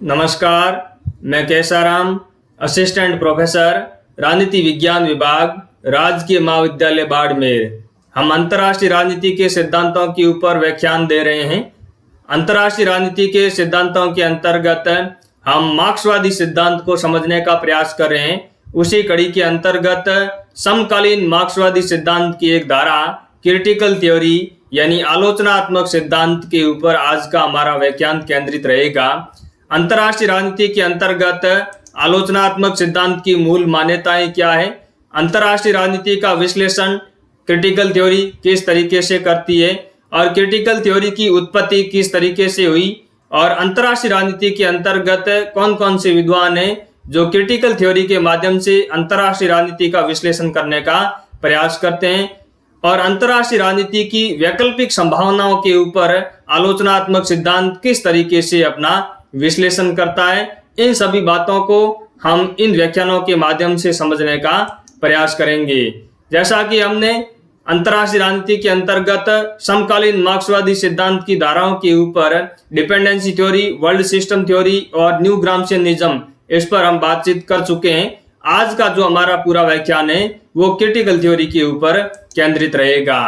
नमस्कार, मैं Kesaram, assistant professor, राजनीति विज्ञान विभाग, राजकीय महाविद्यालय बाड़मेर। हम अंतर्राष्ट्रीय राजनीति के सिद्धांतों के ऊपर व्याख्यान दे रहे हैं। अंतर्राष्ट्रीय राजनीति के सिद्धांतों के अंतर्गत हम मार्क्सवादी सिद्धांत को समझने का प्रयास कर रहे हैं। उसी कड़ी के अंतर्गत समकालीन मार्क्सवादी सिद्धांत की एक धारा क्रिटिकल थ्योरी यानी आलोचनात्मक सिद्धांत के ऊपर आज का हमारा व्याख्यान केंद्रित रहेगा। अंतर्राष्ट्रीय राजनीति के अंतर्गत आलोचनात्मक सिद्धांत की मूल मान्यताएं क्या है, अंतर्राष्ट्रीय राजनीति का विश्लेषण क्रिटिकल थ्योरी किस तरीके से करती है और क्रिटिकल थ्योरी की उत्पत्ति किस तरीके से हुई, और अंतर्राष्ट्रीय राजनीति के अंतर्गत कौन कौन से विद्वान हैं जो क्रिटिकल थ्योरी के माध्यम से अंतर्राष्ट्रीय राजनीति का विश्लेषण करने का प्रयास करते हैं, और अंतर्राष्ट्रीय राजनीति की वैकल्पिक संभावनाओं के ऊपर आलोचनात्मक सिद्धांत किस तरीके से अपना विश्लेषण करता है। इन सभी बातों को हम इन व्याख्यानों के माध्यम से समझने का प्रयास करेंगे। जैसा कि हमने अंतर्राष्ट्रीय राजनीति के अंतर्गत समकालीन मार्क्सवादी सिद्धांत की धाराओं के ऊपर dependency theory, world system theory और न्यू ग्राम्शियनिज्म, इस पर हम बातचीत कर चुके हैं। आज का जो हमारा पूरा व्याख्यान है वो क्रिटिकल थ्योरी के ऊपर केंद्रित रहेगा।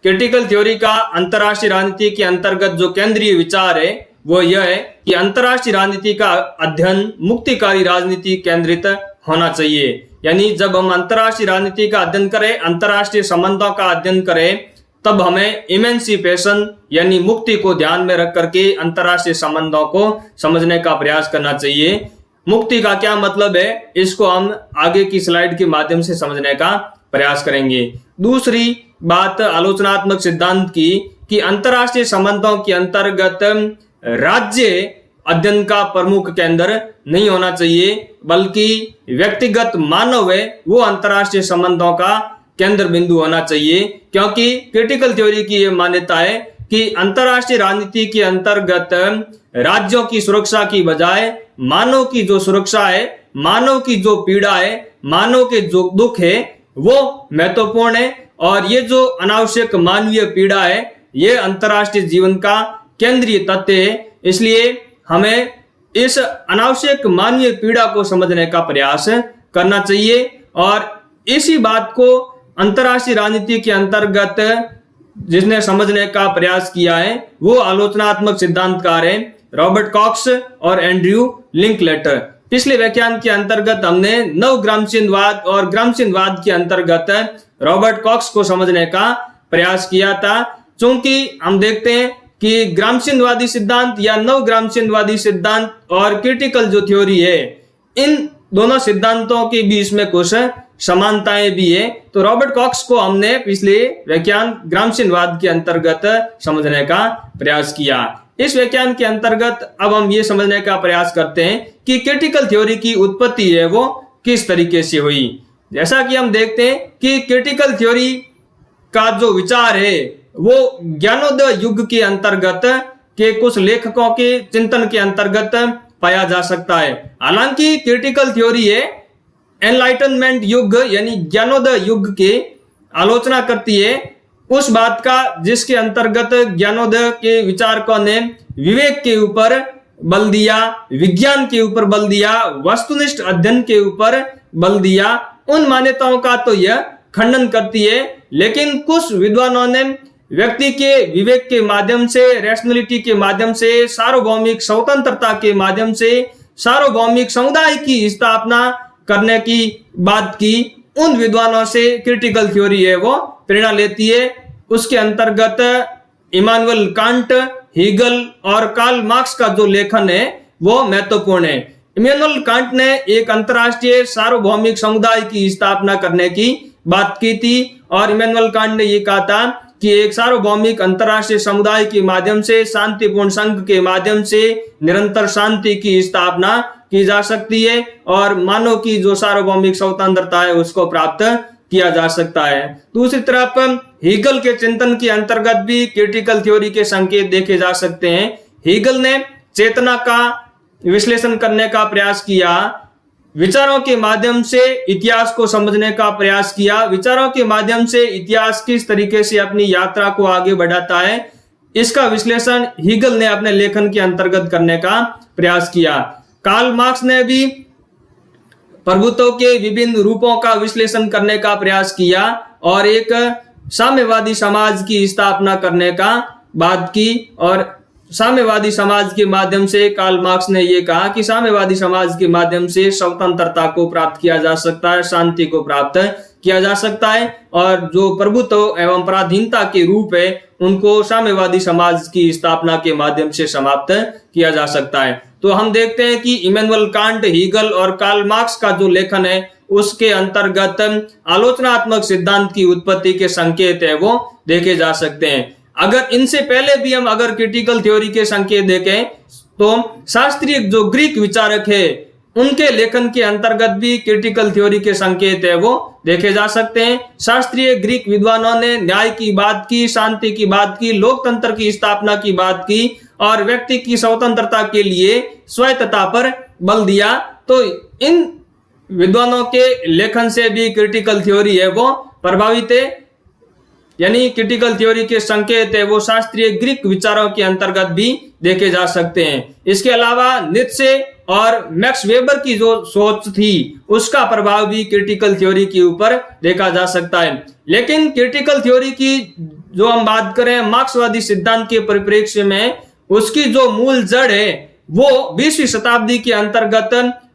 क्रिटिकल थ्योरी का अंतर्राष्ट्रीय राजनीति के अंतर्गत जो केंद्रीय विचार है वो यह है कि अंतर्राष्ट्रीय राजनीति का अध्ययन मुक्तिकारी राजनीति केंद्रित होना चाहिए। यानी जब हम अंतर्राष्ट्रीय राजनीति का अध्ययन करें, अंतर्राष्ट्रीय संबंधों का अध्ययन करें, तब हमें इमेंसिपेशन यानी मुक्ति को ध्यान में रख करके अंतर्राष्ट्रीय संबंधों को समझने का प्रयास करना चाहिए। मुक्ति का क्या मतलब है, इसको हम आगे की स्लाइड के माध्यम से समझने का प्रयास करेंगे। दूसरी बात आलोचनात्मक सिद्धांत की कि अंतर्राष्ट्रीय संबंधों के अंतर्गत राज्य अध्ययन का प्रमुख केंद्र नहीं होना चाहिए, बल्कि व्यक्तिगत मानव है वो अंतर्राष्ट्रीय संबंधों का केंद्र बिंदु होना चाहिए। क्योंकि क्रिटिकल थ्योरी की यह मान्यता है कि अंतर्राष्ट्रीय राजनीति के अंतर्गत राज्यों की सुरक्षा की बजाय मानव की जो सुरक्षा है, मानव की जो पीड़ा है, मानव के जो दुख है वो महत्वपूर्ण है, और ये जो अनावश्यक मानवीय पीड़ा है ये अंतर्राष्ट्रीय जीवन का केंद्रीय तथ्य है। इसलिए हमें इस अनावश्यक मानवीय पीड़ा को समझने का प्रयास करना चाहिए, और इसी बात को अंतर्राष्ट्रीय राजनीति के अंतर्गत जिसने समझने का प्रयास किया है वो आलोचनात्मक सिद्धांतकार हैं रॉबर्ट कॉक्स और एंड्रयू लिंकलेटर। पिछले व्याख्यान के अंतर्गत हमने नव ग्राम्शियनवाद और ग्राम्शियनवाद के अंतर्गत रॉबर्ट कॉक्स को समझने का प्रयास किया था। चूंकि हम देखते हैं कि ग्राम्शियनवादी सिद्धांत या नव ग्राम्शियनवादी सिद्धांत और क्रिटिकल जो थ्योरी है, इन दोनों सिद्धांतों के बीच में कुछ समानताएं भी है। तो रॉबर्ट कॉक्स को हमने पिछले व्याख्यान ग्राम्शियनवाद के अंतर्गत समझने का प्रयास किया। इस व्याख्यान के अंतर्गत अब हम ये समझने का प्रयास करते हैं कि क्रिटिकल थ्योरी की उत्पत्ति है वो किस तरीके से हुई। जैसा कि हम देखते हैं कि क्रिटिकल थ्योरी का जो विचार है वो ज्ञानोदय युग के अंतर्गत के कुछ लेखकों के चिंतन के अंतर्गत पाया जा सकता है। हालांकि क्रिटिकल थ्योरी है एनलाइटनमेंट युग यानी ज्ञानोदय युग के आलोचना करती है उस बात का जिसके अंतर्गत ज्ञानोदय के विचारकों ने विवेक के ऊपर बल दिया, विज्ञान के ऊपर बल दिया, वस्तुनिष्ठ अध्ययन के ऊपर बल दिया। उन मान्यताओं का तो यह खंडन करती है, लेकिन कुछ विद्वानों ने व्यक्ति के विवेक के माध्यम से, रैशनैलिटी के माध्यम से, सार्वभौमिक स्वतंत्रता के माध्यम से सार्वभौमिक समुदाय की स्थापना करने की बात की। उन विद्वानों से क्रिटिकल थ्योरी है वो प्रेरणा लेती है। उसके अंतर्गत इमानुएल कांट, हीगल और कार्ल मार्क्स का जो लेखन है वो महत्वपूर्ण है। इमानुएल कांट ने एक अंतर्राष्ट्रीय सार्वभौमिक समुदाय की स्थापना करने की बात की थी, और इमानुएल कांट ने ये कहा था कि एक सार्वभौमिक अंतर्राष्ट्रीय समुदाय के माध्यम से, शांतिपूर्ण संघ के माध्यम से निरंतर शांति की स्थापना की जा सकती है, और मानव की जो सार्वभौमिक स्वतंत्रता है उसको प्राप्त किया जा सकता है। दूसरी तरफ हीगल के चिंतन के अंतर्गत भी क्रिटिकल थ्योरी के संकेत देखे जा सकते हैं। हीगल ने चेतना का विश्लेषण करने का प्रयास किया, विचारों के माध्यम से इतिहास को समझने का प्रयास किया, विचारों के माध्यम से इतिहास किस तरीके से अपनी यात्रा को आगे बढ़ाता है, इसका विश्लेषण हीगल ने अपने लेखन के अंतर्गत करने का प्रयास किया। कार्ल मार्क्स ने भी प्रभुत्व के विभिन्न रूपों का विश्लेषण करने का प्रयास किया और एक साम्यवादी समाज की स्थापना करने का बात की। और साम्यवादी समाज के माध्यम से कार्ल मार्क्स ने यह कहा कि साम्यवादी समाज के माध्यम से स्वतंत्रता को प्राप्त किया जा सकता है, शांति को प्राप्त किया जा सकता है, और जो प्रभुत्व एवं पराधीनता के रूप है उनको साम्यवादी समाज की स्थापना के माध्यम से समाप्त किया जा सकता है। तो हम देखते हैं कि इमैनुअल कांट, हीगल और कार्ल मार्क्स का जो लेखन है उसके अंतर्गत आलोचनात्मक सिद्धांत की उत्पत्ति के संकेत है वो देखे जा सकते हैं। अगर इनसे पहले भी हम अगर क्रिटिकल थ्योरी के संकेत देखें तो शास्त्रीय जो ग्रीक विचारक है उनके लेखन के अंतर्गत भी क्रिटिकल थ्योरी के संकेत है वो देखे जा सकते हैं। शास्त्रीय ग्रीक विद्वानों ने न्याय की बात की, शांति की बात की, लोकतंत्र की स्थापना की बात की और व्यक्ति की स्वतंत्रता के लिए स्वायत्तता पर बल दिया। तो इन विद्वानों के लेखन से भी क्रिटिकल थ्योरी है वो प्रभावित है, यानी क्रिटिकल थ्योरी के संकेत है वो शास्त्रीय ग्रीक विचारों के अंतर्गत भी देखे जा सकते हैं। इसके अलावा नीत्शे और मैक्स वेबर की जो सोच थी उसका प्रभाव भी क्रिटिकल थ्योरी के ऊपर देखा जा सकता है। लेकिन क्रिटिकल थ्योरी की जो हम बात करें मार्क्सवादी सिद्धांत के परिप्रेक्ष्य में, उसकी जो मूल जड़ है वो 20वीं शताब्दी के अंतर्गत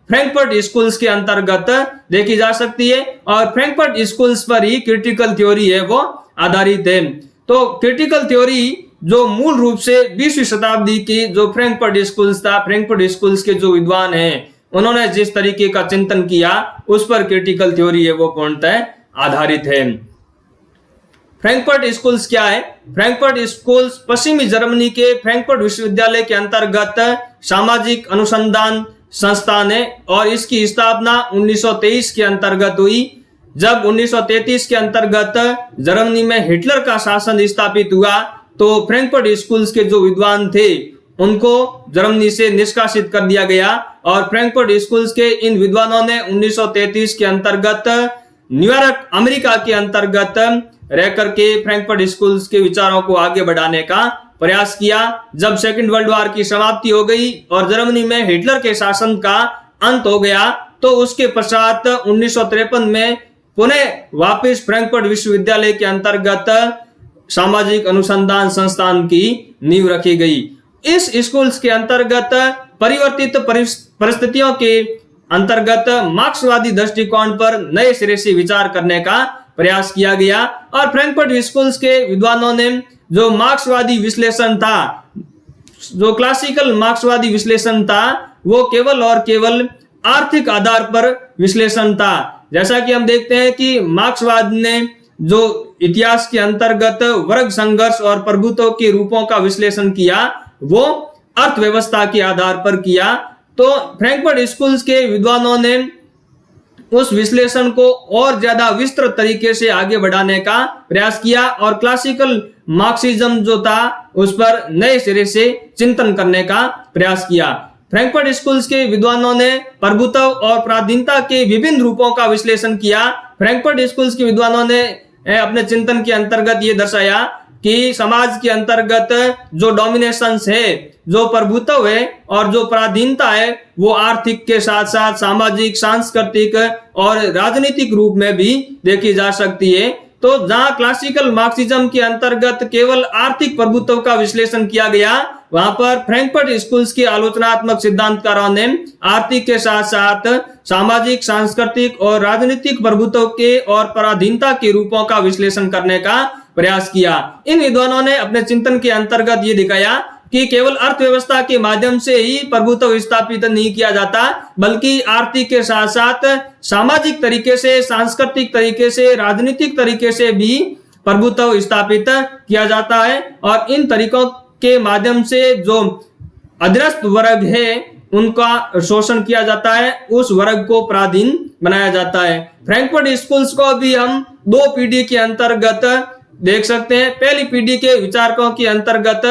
फ्रैंकफर्ट स्कूल्स के अंतर्गत देखी जा सकती है और फ्रैंकफर्ट स्कूल्स पर ही क्रिटिकल थ्योरी है वो आधारित है। तो क्रिटिकल थ्योरी जो मूल रूप से 20वीं शताब्दी की जो फ्रैंकफर्ट स्कूल्स था, फ्रैंकफर्ट स्कूल्स के जो विद्वान हैं उन्होंने जिस तरीके का चिंतन किया उस पर क्रिटिकल थ्योरी है वो पूर्णतः आधारित है। फ्रैंकफर्ट स्कूल्स क्या है? फ्रैंकफर्ट स्कूल्स पश्चिमी जर्मनी के फ्रैंकफर्ट विश्वविद्यालय के अंतर्गत सामाजिक अनुसंधान संस्थान है और इसकी स्थापना 1923 के अंतर्गत हुई। जब 1933 के अंतर्गत जर्मनी में हिटलर का शासन स्थापित हुआ तो फ्रैंकफर्ट स्कूल्स के जो विद्वान थे उनको जर्मनी से निष्कासित कर दिया गया और फ्रैंकफर्ट स्कूल्स के इन विद्वानों ने 1933 के अंतर्गत न्यूयॉर्क अमेरिका के अंतर्गत रह करके फ्रैंकफर्ट स्कूल्स के विचारों को आगे बढ़ाने का प्रयास किया। जब सेकंड वर्ल्ड वॉर की समाप्ति हो गई और जर्मनी में हिटलर के शासन का अंत हो गया तो उसके पश्चात 1953 में पुनः वापस फ्रैंकफर्ट विश्वविद्यालय के अंतर्गत सामाजिक अनुसंधान संस्थान की नींव रखी गई। इस स्कूल्स के अंतर्गत परिवर्तित परिस्थितियों के अंतर्गत मार्क्सवादी दृष्टिकोण पर नए सिरे से विचार करने का प्रयास किया गया और फ्रैंकफर्ट स्कूल्स के विद्वानों ने जो मार्क्सवादी विश्लेषण था, जो क्लासिकल मार्क्सवादी विश्लेषण था, वो केवल और केवल आर्थिक आधार पर विश्लेषण था। जैसा कि हम देखते हैं कि मार्क्सवाद ने जो इतिहास के अंतर्गत वर्ग संघर्ष और प्रभुत्व के रूपों का विश्लेषण किया वो अर्थव्यवस्था के आधार पर किया। तो फ्रैंकफर्ट स्कूल्स के विद्वानों ने उस विश्लेषण को और ज्यादा विस्तृत तरीके से आगे बढ़ाने का प्रयास किया और क्लासिकल मार्क्सिज्म जो था उस पर नए सिरे से चिंतन करने का प्रयास किया। फ्रैंकफर्ट स्कूल्स के विद्वानों ने प्रभुत्व और पराधीनता के विभिन्न रूपों का विश्लेषण किया। फ्रैंकफर्ट स्कूल्स के विद्वानों ने अपने चिंतन के अंतर्गत ये दर्शाया कि समाज के अंतर्गत जो डोमिनेशंस है, जो प्रभुत्व है और जो पराधीनता है वो आर्थिक के साथ साथ सामाजिक, सांस्कृतिक और राजनीतिक रूप में भी देखी जा सकती है। तो जहां क्लासिकल मार्क्सिज्म के अंतर्गत केवल आर्थिक प्रभुत्व का विश्लेषण किया गया, वहां पर फ्रैंकफर्ट स्कूल्स के आलोचनात्मक सिद्धांतकारों ने आर्थिक के साथ साथ सामाजिक, सांस्कृतिक और राजनीतिक प्रभुत्व के और पराधीनता के रूपों का विश्लेषण करने का प्रयास किया। इन विद्वानों ने अपने चिंतन के अंतर्गत ये दिखाया कि केवल अर्थव्यवस्था के माध्यम से ही प्रभुत्व स्थापित नहीं किया जाता, बल्कि आर्थिक के साथ साथ सामाजिक तरीके से, सांस्कृतिक तरीके से, राजनीतिक तरीके से भी प्रभुत्व स्थापित किया जाता है और इन तरीकों के माध्यम से जो अधीनस्थ वर्ग है उनका शोषण किया जाता है, उस वर्ग को पराधीन बनाया जाता है। फ्रैंकफर्ट स्कूल्स को भी हम दो पीढ़ी के अंतर्गत देख सकते हैं। पहली पीढ़ी के विचारकों के अंतर्गत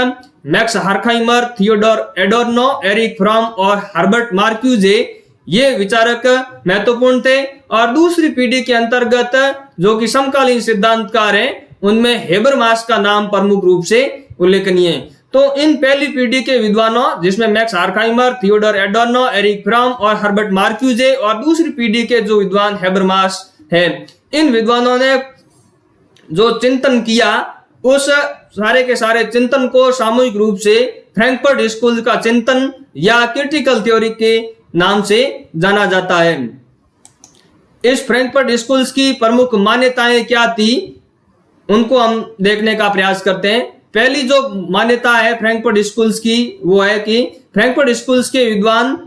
मैक्स हॉर्खहाइमर, थियोडोर एडोर्नो, एरिक फ्रॉम और हर्बर्ट मार्क्यूजे ये विचारक महत्वपूर्ण थे और दूसरी पीढ़ी के अंतर्गत जो कि समकालीन सिद्धांतकार हैं उनमें हेबरमास का नाम प्रमुख रूप से उल्लेखनीय। तो इन पहली पीढ़ी के विद्वानों, जिसमें मैक्स हार्खहाइमर, थियोडोर एडोर्नो, एरिक फ्रॉम और हर्बर्ट मार्क्यूजे, और दूसरी पीढ़ी के जो विद्वान हैबरमास हैं, इन विद्वानों ने जो चिंतन किया, उस सारे के सारे चिंतन को सामूहिक रूप से फ्रैंकफर्ट स्कूल का चिंतन या क्रिटिकल थ्योरी के नाम से जाना जाता है। इस फ्रैंकफर्ट स्कूल्स की प्रमुख मान्यताएं क्या थी, उनको हम देखने का प्रयास करते हैं। पहली जो मान्यता है फ्रैंकफर्ट स्कूल्स की, वो है कि फ्रैंकफर्ट स्कूल्स के विद्वान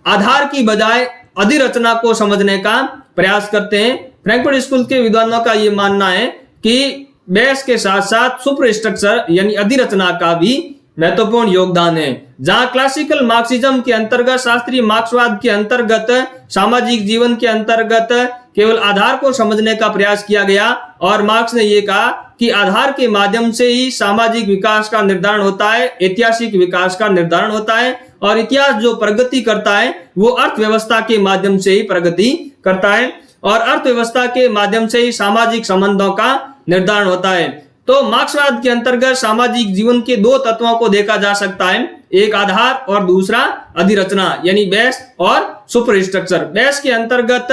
आधार की बजाय अधिरचना को समझने का प्रयास करते हैं। फ्रैंकफर्ट स्कूल के विद्वानों का ये मानना है कि बेस के साथ साथ सुपर स्ट्रक्चर यानी अधिरचना का भी महत्वपूर्ण योगदान है। जहां क्लासिकल मार्क्सिज्म के अंतर्गत, शास्त्रीय मार्क्सवाद के अंतर्गत, सामाजिक जीवन के अंतर्गत केवल आधार को समझने का प्रयास किया गया, और मार्क्स ने यह कहा कि आधार के माध्यम से ही सामाजिक विकास का निर्धारण होता है, ऐतिहासिक विकास का निर्धारण होता है, और इतिहास जो प्रगति करता है वो अर्थव्यवस्था के माध्यम से ही प्रगति करता है, और अर्थव्यवस्था के माध्यम से ही सामाजिक संबंधों का निर्धारण होता है। तो मार्क्सवाद के अंतर्गत सामाजिक जीवन के दो तत्वों को देखा जा सकता है, एक आधार और दूसरा अधिरचना, यानी बेस और सुपर स्ट्रक्चर। बेस के अंतर्गत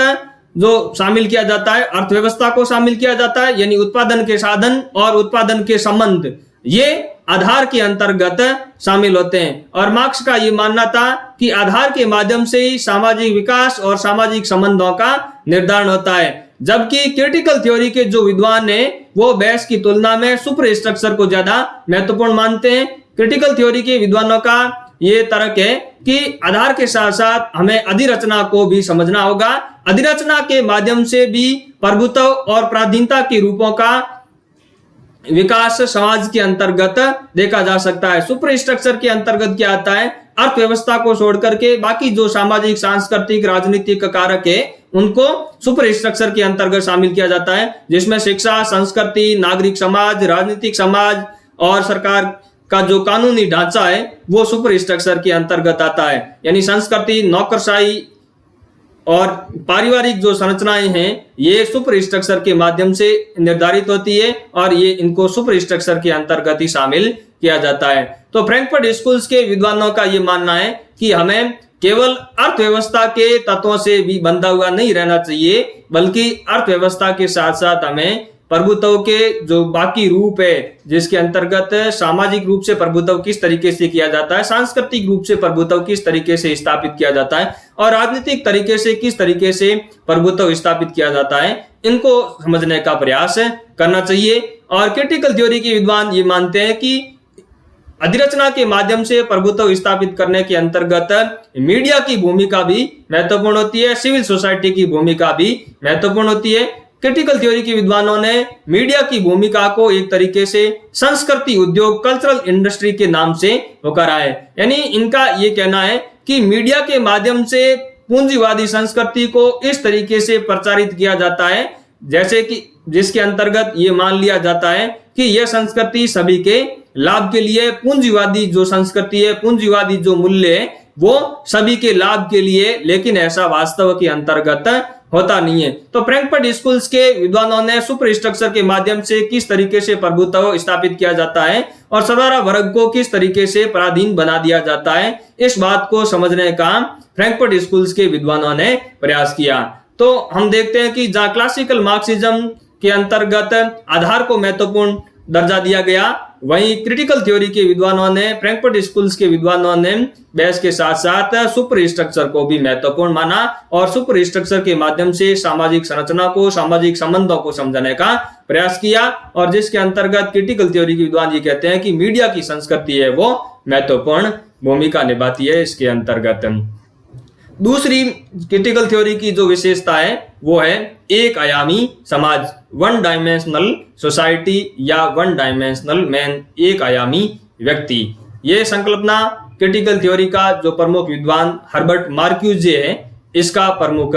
जो शामिल किया जाता है, अर्थव्यवस्था को शामिल किया जाता है, यानी उत्पादन के साधन और उत्पादन के संबंध, ये आधार के अंतर्गत शामिल होते हैं। और मार्क्स का ये मानना था कि आधार के माध्यम से ही सामाजिक विकास और सामाजिक संबंधों का निर्धारण होता है, जबकि क्रिटिकल थ्योरी के जो विद्वान हैं वो बेस की तुलना में सुपर स्ट्रक्चर को ज्यादा महत्वपूर्ण मानते हैं। क्रिटिकल थ्योरी के विद्वानों का ये तर्क है कि आधार के साथ साथ हमें अधिरचना को भी समझना होगा। अधिरचना के माध्यम से भी प्रभुत्व और पराधीनता के रूपों का विकास समाज के अंतर्गत देखा जा सकता है। सुपर स्ट्रक्चर के अंतर्गत क्या आता है, अर्थव्यवस्था को छोड़ करके बाकी जो सामाजिक, सांस्कृतिक, राजनीतिक कारक है उनको सुपर स्ट्रक्चर के अंतर्गत शामिल किया जाता है, जिसमें शिक्षा, संस्कृति, नागरिक समाज, राजनीतिक समाज और सरकार का जो कानूनी ढांचा है वो सुपर स्ट्रक्चर के अंतर्गत आता है। यानी संस्कृति, नौकरशाही और पारिवारिक जो संरचनाएं हैं ये सुपर स्ट्रक्चर के माध्यम से निर्धारित होती है, और ये इनको सुपर स्ट्रक्चर के अंतर्गत ही शामिल किया जाता है। तो फ्रैंकफर्ट स्कूल्स के विद्वानों का ये मानना है कि हमें केवल अर्थव्यवस्था के तत्वों से भी बंधा हुआ नहीं रहना चाहिए, बल्कि अर्थव्यवस्था के साथ साथ हमें प्रभुत्व के जो बाकी रूप है, जिसके अंतर्गत सामाजिक रूप से प्रभुत्व किस तरीके से किया जाता है, सांस्कृतिक रूप से प्रभुत्व किस तरीके से स्थापित किया जाता है, और राजनीतिक तरीके से किस तरीके से प्रभुत्व स्थापित किया जाता है, इनको समझने का प्रयास करना चाहिए। और क्रिटिकल थ्योरी के विद्वान ये मानते हैं कि अधिरचना के माध्यम से प्रभुत्व स्थापित करने के अंतर्गत मीडिया की भूमिका भी महत्वपूर्ण होती है, सिविल सोसाइटी की भूमिका भी महत्वपूर्ण होती है। क्रिटिकल थ्योरी के विद्वानों ने मीडिया की भूमिका को एक तरीके से संस्कृति उद्योग, कल्चरल इंडस्ट्री के नाम से पुकारा है। यानी इनका ये कहना है कि मीडिया के माध्यम से पूंजीवादी संस्कृति को इस तरीके से प्रचारित किया जाता है, जैसे कि जिसके अंतर्गत ये मान लिया जाता है कि यह संस्कृति सभी के लाभ के लिए, पूंजीवादी जो संस्कृति है, पूंजीवादी जो मूल्य है वो सभी के लाभ के लिए, लेकिन ऐसा वास्तव के अंतर्गत होता नहीं है। तो फ्रैंकफर्ट स्कूल्स के विद्वानों ने सुपर स्ट्रक्चर के माध्यम से किस तरीके से प्रभुत्व स्थापित किया जाता है और सर्वहारा वर्ग को किस तरीके से पराधीन बना दिया जाता है, इस बात को समझने का फ्रैंकफर्ट स्कूल्स के विद्वानों ने प्रयास किया। तो हम देखते हैं कि जहां क्लासिकल मार्क्सिज्म के अंतर्गत आधार को महत्वपूर्ण दर्जा दिया गया, वहीं क्रिटिकल थ्योरी के विद्वानों ने, फ्रैंकफर्ट स्कूल्स के विद्वानों ने बेस के साथ साथ सुपर स्ट्रक्चर को भी महत्वपूर्ण माना और सुपर स्ट्रक्चर के माध्यम से सामाजिक संरचना को, सामाजिक संबंधों को समझने का प्रयास किया, और जिसके अंतर्गत क्रिटिकल थ्योरी के विद्वान ये कहते हैं कि मीडिया की संस्कृति है वो महत्वपूर्ण भूमिका निभाती है इसके अंतर्गत। दूसरी क्रिटिकल थ्योरी की जो विशेषता है वो है एक आयामी समाज, वन डायमेंशनल सोसाइटी या वन डायमेंशनल मैन, एक आयामी व्यक्ति। ये संकल्पना क्रिटिकल थ्योरी का जो प्रमुख विद्वान हर्बर्ट मार्क्यूजे है, इसका प्रमुख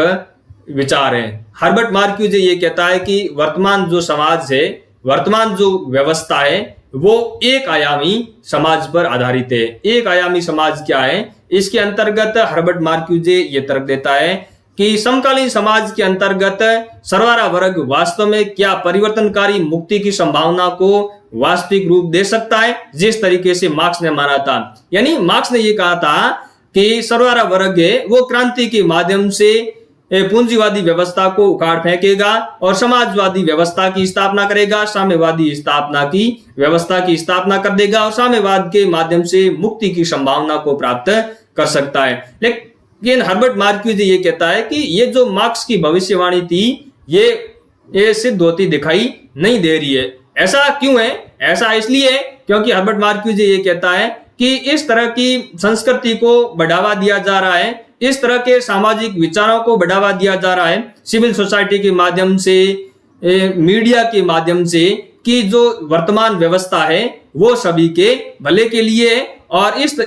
विचार है। हर्बर्ट मार्क्यूजे ये कहता है कि वर्तमान जो समाज है, वर्तमान जो व्यवस्था है वो एक आयामी समाज पर आधारित है। एक आयामी समाज क्या है? इसके अंतर्गत हर्बर्ट मार्क्यूजे ये तर्क देता है कि समकालीन समाज के अंतर्गत सर्वहारा वर्ग वास्तव में क्या परिवर्तनकारी मुक्ति की संभावना को वास्तविक रूप दे सकता है, जिस तरीके से मार्क्स ने माना था। यानी मार्क्स ने यह कहा था कि सर्वहारा वर्ग है वो क्रांति के माध्यम से पूंजीवादी व्यवस्था को उखाड़ फेंकेगा और समाजवादी व्यवस्था की स्थापना करेगा, साम्यवादी व्यवस्था की स्थापना कर देगा और साम्यवाद के माध्यम से मुक्ति की संभावना को प्राप्त कर सकता है। लेकिन हर्बर्ट मार्क्यूज ये कहता है कि ये जो मार्क्स की भविष्यवाणी थी ये सिद्ध होती दिखाई नहीं दे रही है। ऐसा क्यों है? ऐसा इसलिए है क्योंकि हर्बर्ट मार्क्यूज ये कहता है कि इस तरह की संस्कृति को बढ़ावा दिया जा रहा है, इस तरह के सामाजिक विचारों को बढ़ावा दिया जा रहा है सिविल सोसाइटी के माध्यम से, मीडिया के माध्यम से, कि जो वर्तमान व्यवस्था है वो सभी के भले के लिए है। और इस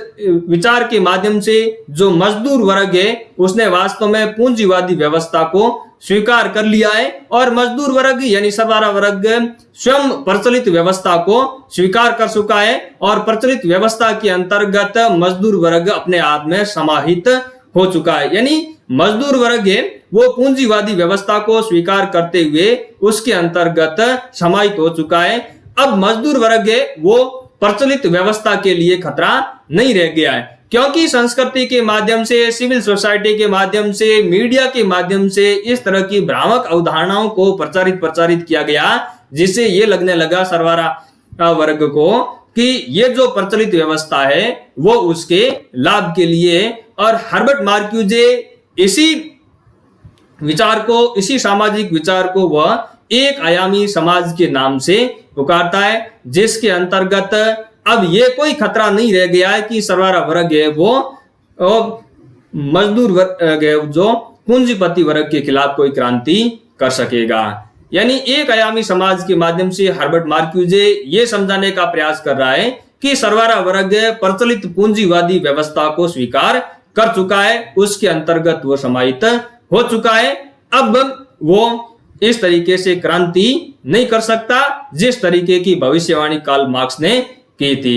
विचार के माध्यम से जो मजदूर वर्ग है उसने वास्तव में पूंजीवादी व्यवस्था को स्वीकार कर लिया है और मजदूर वर्ग यानी सर्वहारा वर्ग स्वयं प्रचलित व्यवस्था को स्वीकार कर चुका है और प्रचलित व्यवस्था के अंतर्गत मजदूर वर्ग अपने आप में समाहित हो चुका है। यानी मजदूर वर्ग है वो पूंजीवादी व्यवस्था को स्वीकार करते हुए उसके अंतर्गत समाहित हो चुका है। अब मजदूर वर्ग है वो प्रचलित व्यवस्था के लिए खतरा नहीं रह गया है, क्योंकि संस्कृति के माध्यम से, सिविल सोसाइटी के माध्यम से, मीडिया के माध्यम से इस तरह की भ्रामक अवधारणाओं को प्रचारित किया गया, जिससे ये लगने लगा सर्वहारा वर्ग को कि ये जो प्रचलित व्यवस्था है वो उसके लाभ के लिए। और हर्बर्ट मार्क्यूजे इसी विचार को, इसी सामाजिक विचार को वह एक आयामी समाज के नाम से पुकारता है, जिसके अंतर्गत अब ये कोई खतरा नहीं रह गया है कि सर्वहारा वर्ग है वो मजदूर वर्ग है जो पूंजीपति वर्ग के खिलाफ कोई क्रांति कर सकेगा। यानी एक आयामी समाज के माध्यम से हर्बर्ट मार्क्यूजे ये समझाने का प्रयास कर रहा है कि सर्वहारा वर्ग प्रचलित पूंजीवादी व्यवस्था को स्वीकार कर चुका है, उसके अंतर्गत वो समाहित हो चुका है। अब वो इस तरीके से क्रांति नहीं कर सकता जिस तरीके की भविष्यवाणी कार्ल मार्क्स ने की थी।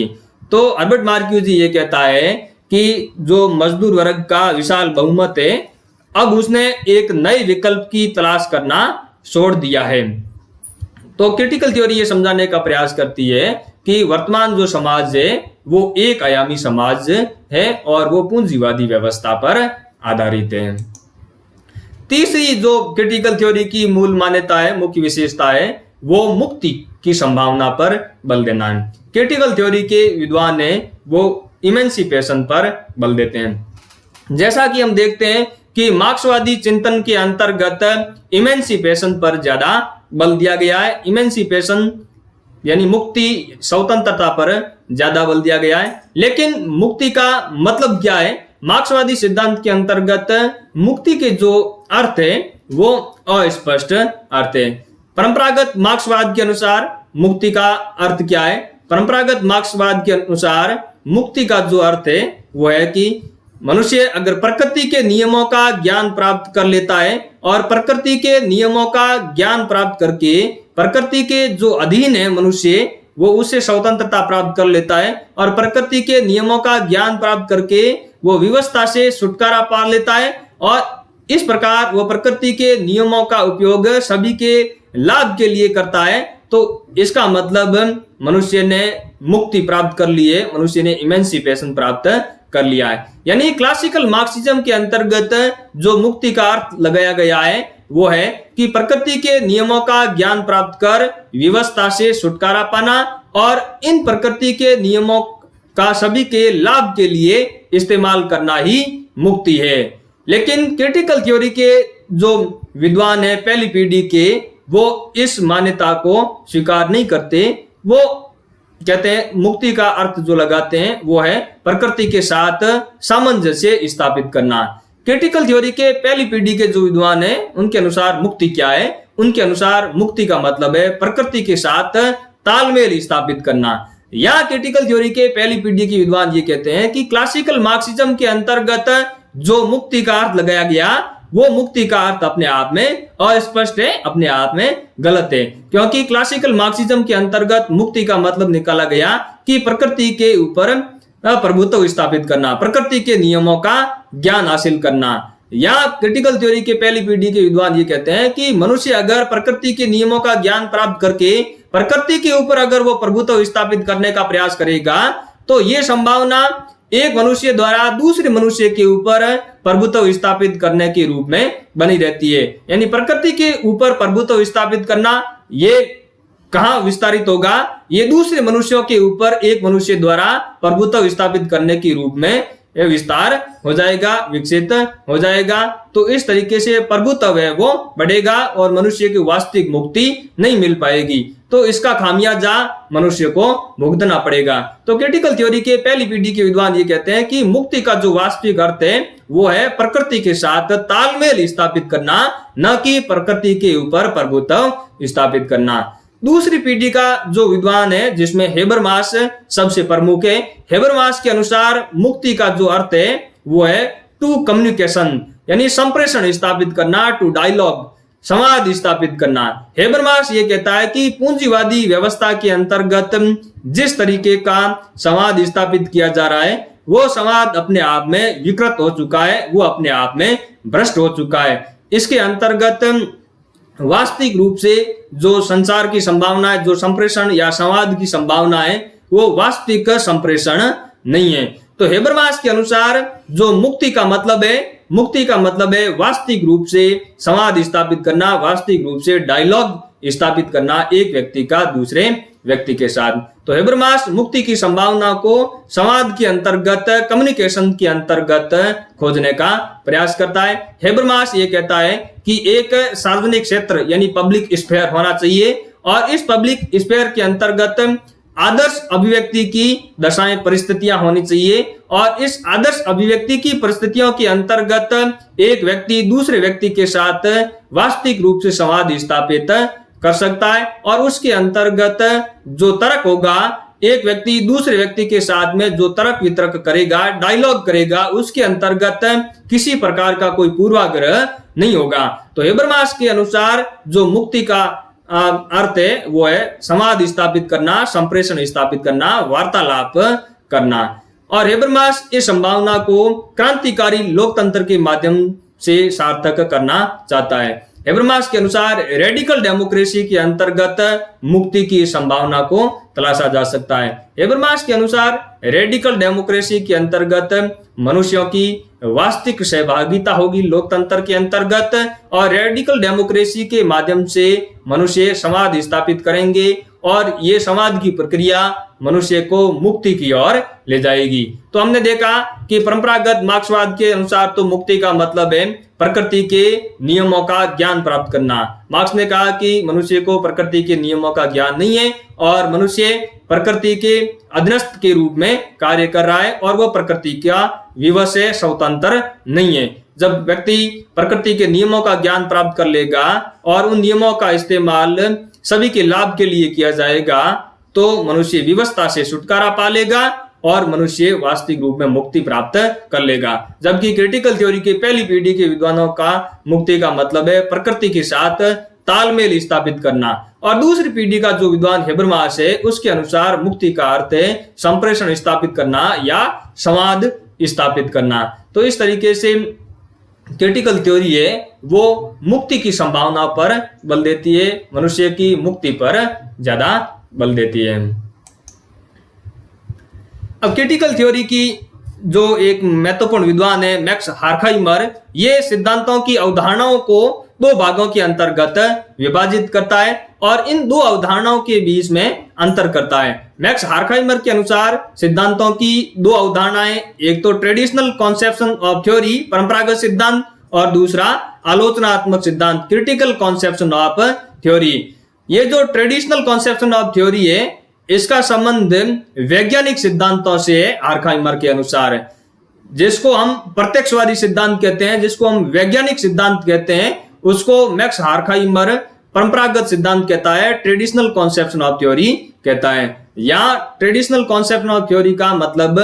तो हर्बर्ट मार्क्यूज ये कहता है कि जो मजदूर वर्ग का विशाल बहुमत है अब उसने एक नए विकल्प की तलाश करना छोड़ दिया है। तो क्रिटिकल थ्योरी ये समझाने का प्रयास करती है कि वर्तमान जो समाज है वो एक आयामी समाज है और वो पूंजीवादी व्यवस्था पर आधारित है। तीसरी जो क्रिटिकल थ्योरी की मूल मान्यता है, मुख्य विशेषता है, वो मुक्ति की संभावना पर बल देना है। क्रिटिकल थ्योरी के विद्वान है वो इमेंसिपेशन पर बल देते हैं। जैसा कि हम देखते हैं कि मार्क्सवादी चिंतन के अंतर्गत इमेंसिपेशन पर ज्यादा बल दिया गया है। इमेंसिपेशन यानी मुक्ति, स्वतंत्रता पर ज्यादा बल दिया गया है। लेकिन मुक्ति का मतलब क्या है? मार्क्सवादी सिद्धांत के अंतर्गत मुक्ति के जो अर्थ है वो अस्पष्ट अर्थ है। परंपरागत मार्क्सवाद के अनुसार मुक्ति का अर्थ क्या है? परंपरागत मार्क्सवाद के अनुसार मुक्ति का जो अर्थ है वो है कि मनुष्य अगर प्रकृति के नियमों का ज्ञान प्राप्त कर लेता है और प्रकृति के नियमों का ज्ञान प्राप्त करके प्रकृति के जो अधीन है मनुष्य वो उससे स्वतंत्रता प्राप्त कर लेता है और प्रकृति के नियमों का ज्ञान प्राप्त करके वो विवशता से छुटकारा पा लेता है और इस प्रकार वो प्रकृति के नियमों का उपयोग सभी के लाभ के लिए करता है। तो इसका मतलब मनुष्य ने मुक्ति प्राप्त कर ली है, मनुष्य ने इमेंसिपेशन प्राप्त कर लिया है। यानी क्लासिकल मार्क्सिज्म के अंतर्गत जो मुक्ति का अर्थ लगाया गया है वो है कि प्रकृति के नियमों का ज्ञान प्राप्त कर विवशता से छुटकारा पाना और इन प्रकृति के नियमों का सभी के लाभ के लिए इस्तेमाल करना ही मुक्ति है। लेकिन क्रिटिकल थ्योरी के जो विद्वान है पहली पीढ़ी के वो इस मान्यता को स्वीकार नहीं करते। वो कहते हैं मुक्ति का अर्थ जो लगाते हैं वो है प्रकृति के साथ सामंजस्य स्थापित करना। क्रिटिकल थ्योरी के पहली पीढ़ी के जो विद्वान है उनके अनुसार मुक्ति क्या है? उनके अनुसार मुक्ति का मतलब है प्रकृति के साथ तालमेल स्थापित करना। या क्रिटिकल थ्योरी के पहली पीढ़ी के विद्वान ये कहते हैं कि क्लासिकल मार्क्सिज्म के अंतर्गत जो मुक्ति का अर्थ लगाया गया वो मुक्ति का अर्थ अपने आप में अस्पष्ट है, अपने आप में गलत है, क्योंकि क्लासिकल मार्क्सिज्म के अंतर्गत मुक्ति का मतलब निकाला गया कि प्रकृति के ऊपर प्रभुत्व स्थापित करना, प्रकृति के नियमों का ज्ञान हासिल करना। यहाँ क्रिटिकल थ्योरी के पहली पीढ़ी के विद्वान ये कहते हैं कि मनुष्य अगर प्रकृति के नियमों का ज्ञान प्राप्त करके प्रकृति के ऊपर अगर वो प्रभुत्व स्थापित करने का प्रयास करेगा तो ये संभावना एक मनुष्य द्वारा दूसरे मनुष्य के ऊपर प्रभुत्व स्थापित करने के रूप में बनी रहती है। यानी प्रकृति के ऊपर प्रभुत्व स्थापित करना ये कहाँ विस्तारित होगा, ये दूसरे मनुष्यों के ऊपर एक मनुष्य द्वारा प्रभुत्व स्थापित करने के रूप में यह विस्तार हो जाएगा, विकसित हो जाएगा। तो इस तरीके से प्रभुत्व है वो बढ़ेगा और मनुष्य की वास्तविक मुक्ति नहीं मिल पाएगी, तो इसका खामियाजा मनुष्य को भुगतना पड़ेगा। तो क्रिटिकल थ्योरी के पहली पीढ़ी के विद्वान ये कहते हैं कि मुक्ति का जो वास्तविक अर्थ है वो है प्रकृति के साथ तालमेल स्थापित करना, न कि प्रकृति के ऊपर प्रभुत्व स्थापित करना। दूसरी पीढ़ी का जो विद्वान है जिसमें हेबरमास सबसे प्रमुख है, हेबरमास के अनुसार मुक्ति का जो अर्थ है वो है टू कम्युनिकेशन, यानी संप्रेषण स्थापित करना, टू डायलॉग, संवाद स्थापित करना। हेबरमास ये कहता है कि पूंजीवादी व्यवस्था के अंतर्गत जिस तरीके का संवाद स्थापित किया जा रहा है वो संवाद अपने आप में विकृत हो चुका है, वो अपने आप में भ्रष्ट हो चुका है। इसके अंतर्गत वास्तविक रूप से जो संचार की संभावना है, जो संप्रेषण या संवाद की संभावना है, वो वास्तविक संप्रेषण नहीं है। तो हेबरमास के अनुसार जो मुक्ति का मतलब है वास्तविक रूप से संवाद स्थापित करना, वास्तविक रूप से डायलॉग स्थापित करना एक व्यक्ति का दूसरे व्यक्ति के साथ। तो हेबरमास मुक्ति की संभावना को संवाद के अंतर्गत, कम्युनिकेशन के अंतर्गत खोजने का प्रयास करता है। हेबरमास ये कहता है कि एक सार्वजनिक क्षेत्र यानी पब्लिक स्फीयर होना चाहिए और इस पब्लिक स्फीयर के अंतर्गत आदर्श अभिव्यक्ति की दशाएं, परिस्थितियां होनी चाहिए और इस आदर्श अभिव्यक्ति की परिस्थितियों के अंतर्गत एक व्यक्ति दूसरे व्यक्ति के साथ वास्तविक रूप से संवाद स्थापित कर सकता है और उसके अंतर्गत जो तर्क होगा, एक व्यक्ति दूसरे व्यक्ति के साथ में जो तर्क वितर्क करेगा, डायलॉग करेगा, उसके अंतर्गत किसी प्रकार का कोई पूर्वाग्रह नहीं होगा। तो हेबरमास के अनुसार जो मुक्ति का अर्थ है वो है संवाद स्थापित करना, संप्रेषण स्थापित करना, वार्तालाप करना। और हेबरमास इस संभावना को क्रांतिकारी लोकतंत्र के माध्यम से सार्थक करना चाहता है। हेबरमास के अनुसार रेडिकल डेमोक्रेसी के अंतर्गत मुक्ति की संभावना को तलाशा जा सकता है। हेबरमास के अनुसार रेडिकल डेमोक्रेसी के अंतर्गत मनुष्यों की वास्तविक सहभागिता होगी लोकतंत्र के अंतर्गत और रेडिकल डेमोक्रेसी के माध्यम से मनुष्य संवाद स्थापित करेंगे और ये समाज की प्रक्रिया मनुष्य को मुक्ति की ओर ले जाएगी। तो हमने देखा कि परंपरागत मार्क्सवाद के अनुसार तो मुक्ति का मतलब है प्रकृति के नियमों का ज्ञान प्राप्त करना। मार्क्स ने कहा कि मनुष्य को प्रकृति के नियमों का ज्ञान नहीं है और मनुष्य प्रकृति के अधीनस्थ के रूप में कार्य कर रहा है और वो प्रकृति का विवश से स्वतंत्र नहीं है। जब व्यक्ति प्रकृति के नियमों का ज्ञान प्राप्त कर लेगा और उन नियमों का इस्तेमाल सभी के लाभ के लिए किया जाएगा तो मनुष्य विवशता से छुटकारा पा लेगा और मनुष्य वास्तविक रूप में मुक्ति प्राप्त कर लेगा। जबकि क्रिटिकल थ्योरी के पहली पीढ़ी के विद्वानों का मुक्ति का मतलब है प्रकृति के साथ तालमेल स्थापित करना और दूसरी पीढ़ी का जो विद्वान हेबरमास है उसके अनुसार मुक्ति का अर्थ है संप्रेषण स्थापित करना या संवाद स्थापित करना। तो इस तरीके से क्रिटिकल थ्योरी है वो मुक्ति की संभावना पर बल देती है, मनुष्य की मुक्ति पर ज्यादा बल देती है। अब क्रिटिकल थ्योरी की जो एक महत्वपूर्ण विद्वान है मैक्स हार्खाइमर, ये सिद्धांतों की अवधारणाओं को दो भागों के अंतर्गत विभाजित करता है और इन दो अवधारणाओं के बीच में अंतर करता है। मैक्स हार्खाइमर के अनुसार सिद्धांतों की दो अवधारणाएं, एक तो ट्रेडिशनल कॉन्सेप्शन ऑफ थ्योरी, परंपरागत सिद्धांत, और दूसरा आलोचनात्मक सिद्धांत, क्रिटिकल कॉन्सेप्शन ऑफ थ्योरी। ये जो ट्रेडिशनल कॉन्सेप्शन ऑफ थ्योरी है इसका संबंध वैज्ञानिक सिद्धांतों से है हार्खाइमर के अनुसार, जिसको हम प्रत्यक्षवादी सिद्धांत कहते हैं, जिसको हम वैज्ञानिक सिद्धांत कहते हैं, उसको मैक्स हार्खाइमर परंपरागत सिद्धांत कहता है, ट्रेडिशनल कॉन्सेप्शन ऑफ थ्योरी कहता है। यहाँ ट्रेडिशनल कॉन्सेप्शन ऑफ थ्योरी का मतलब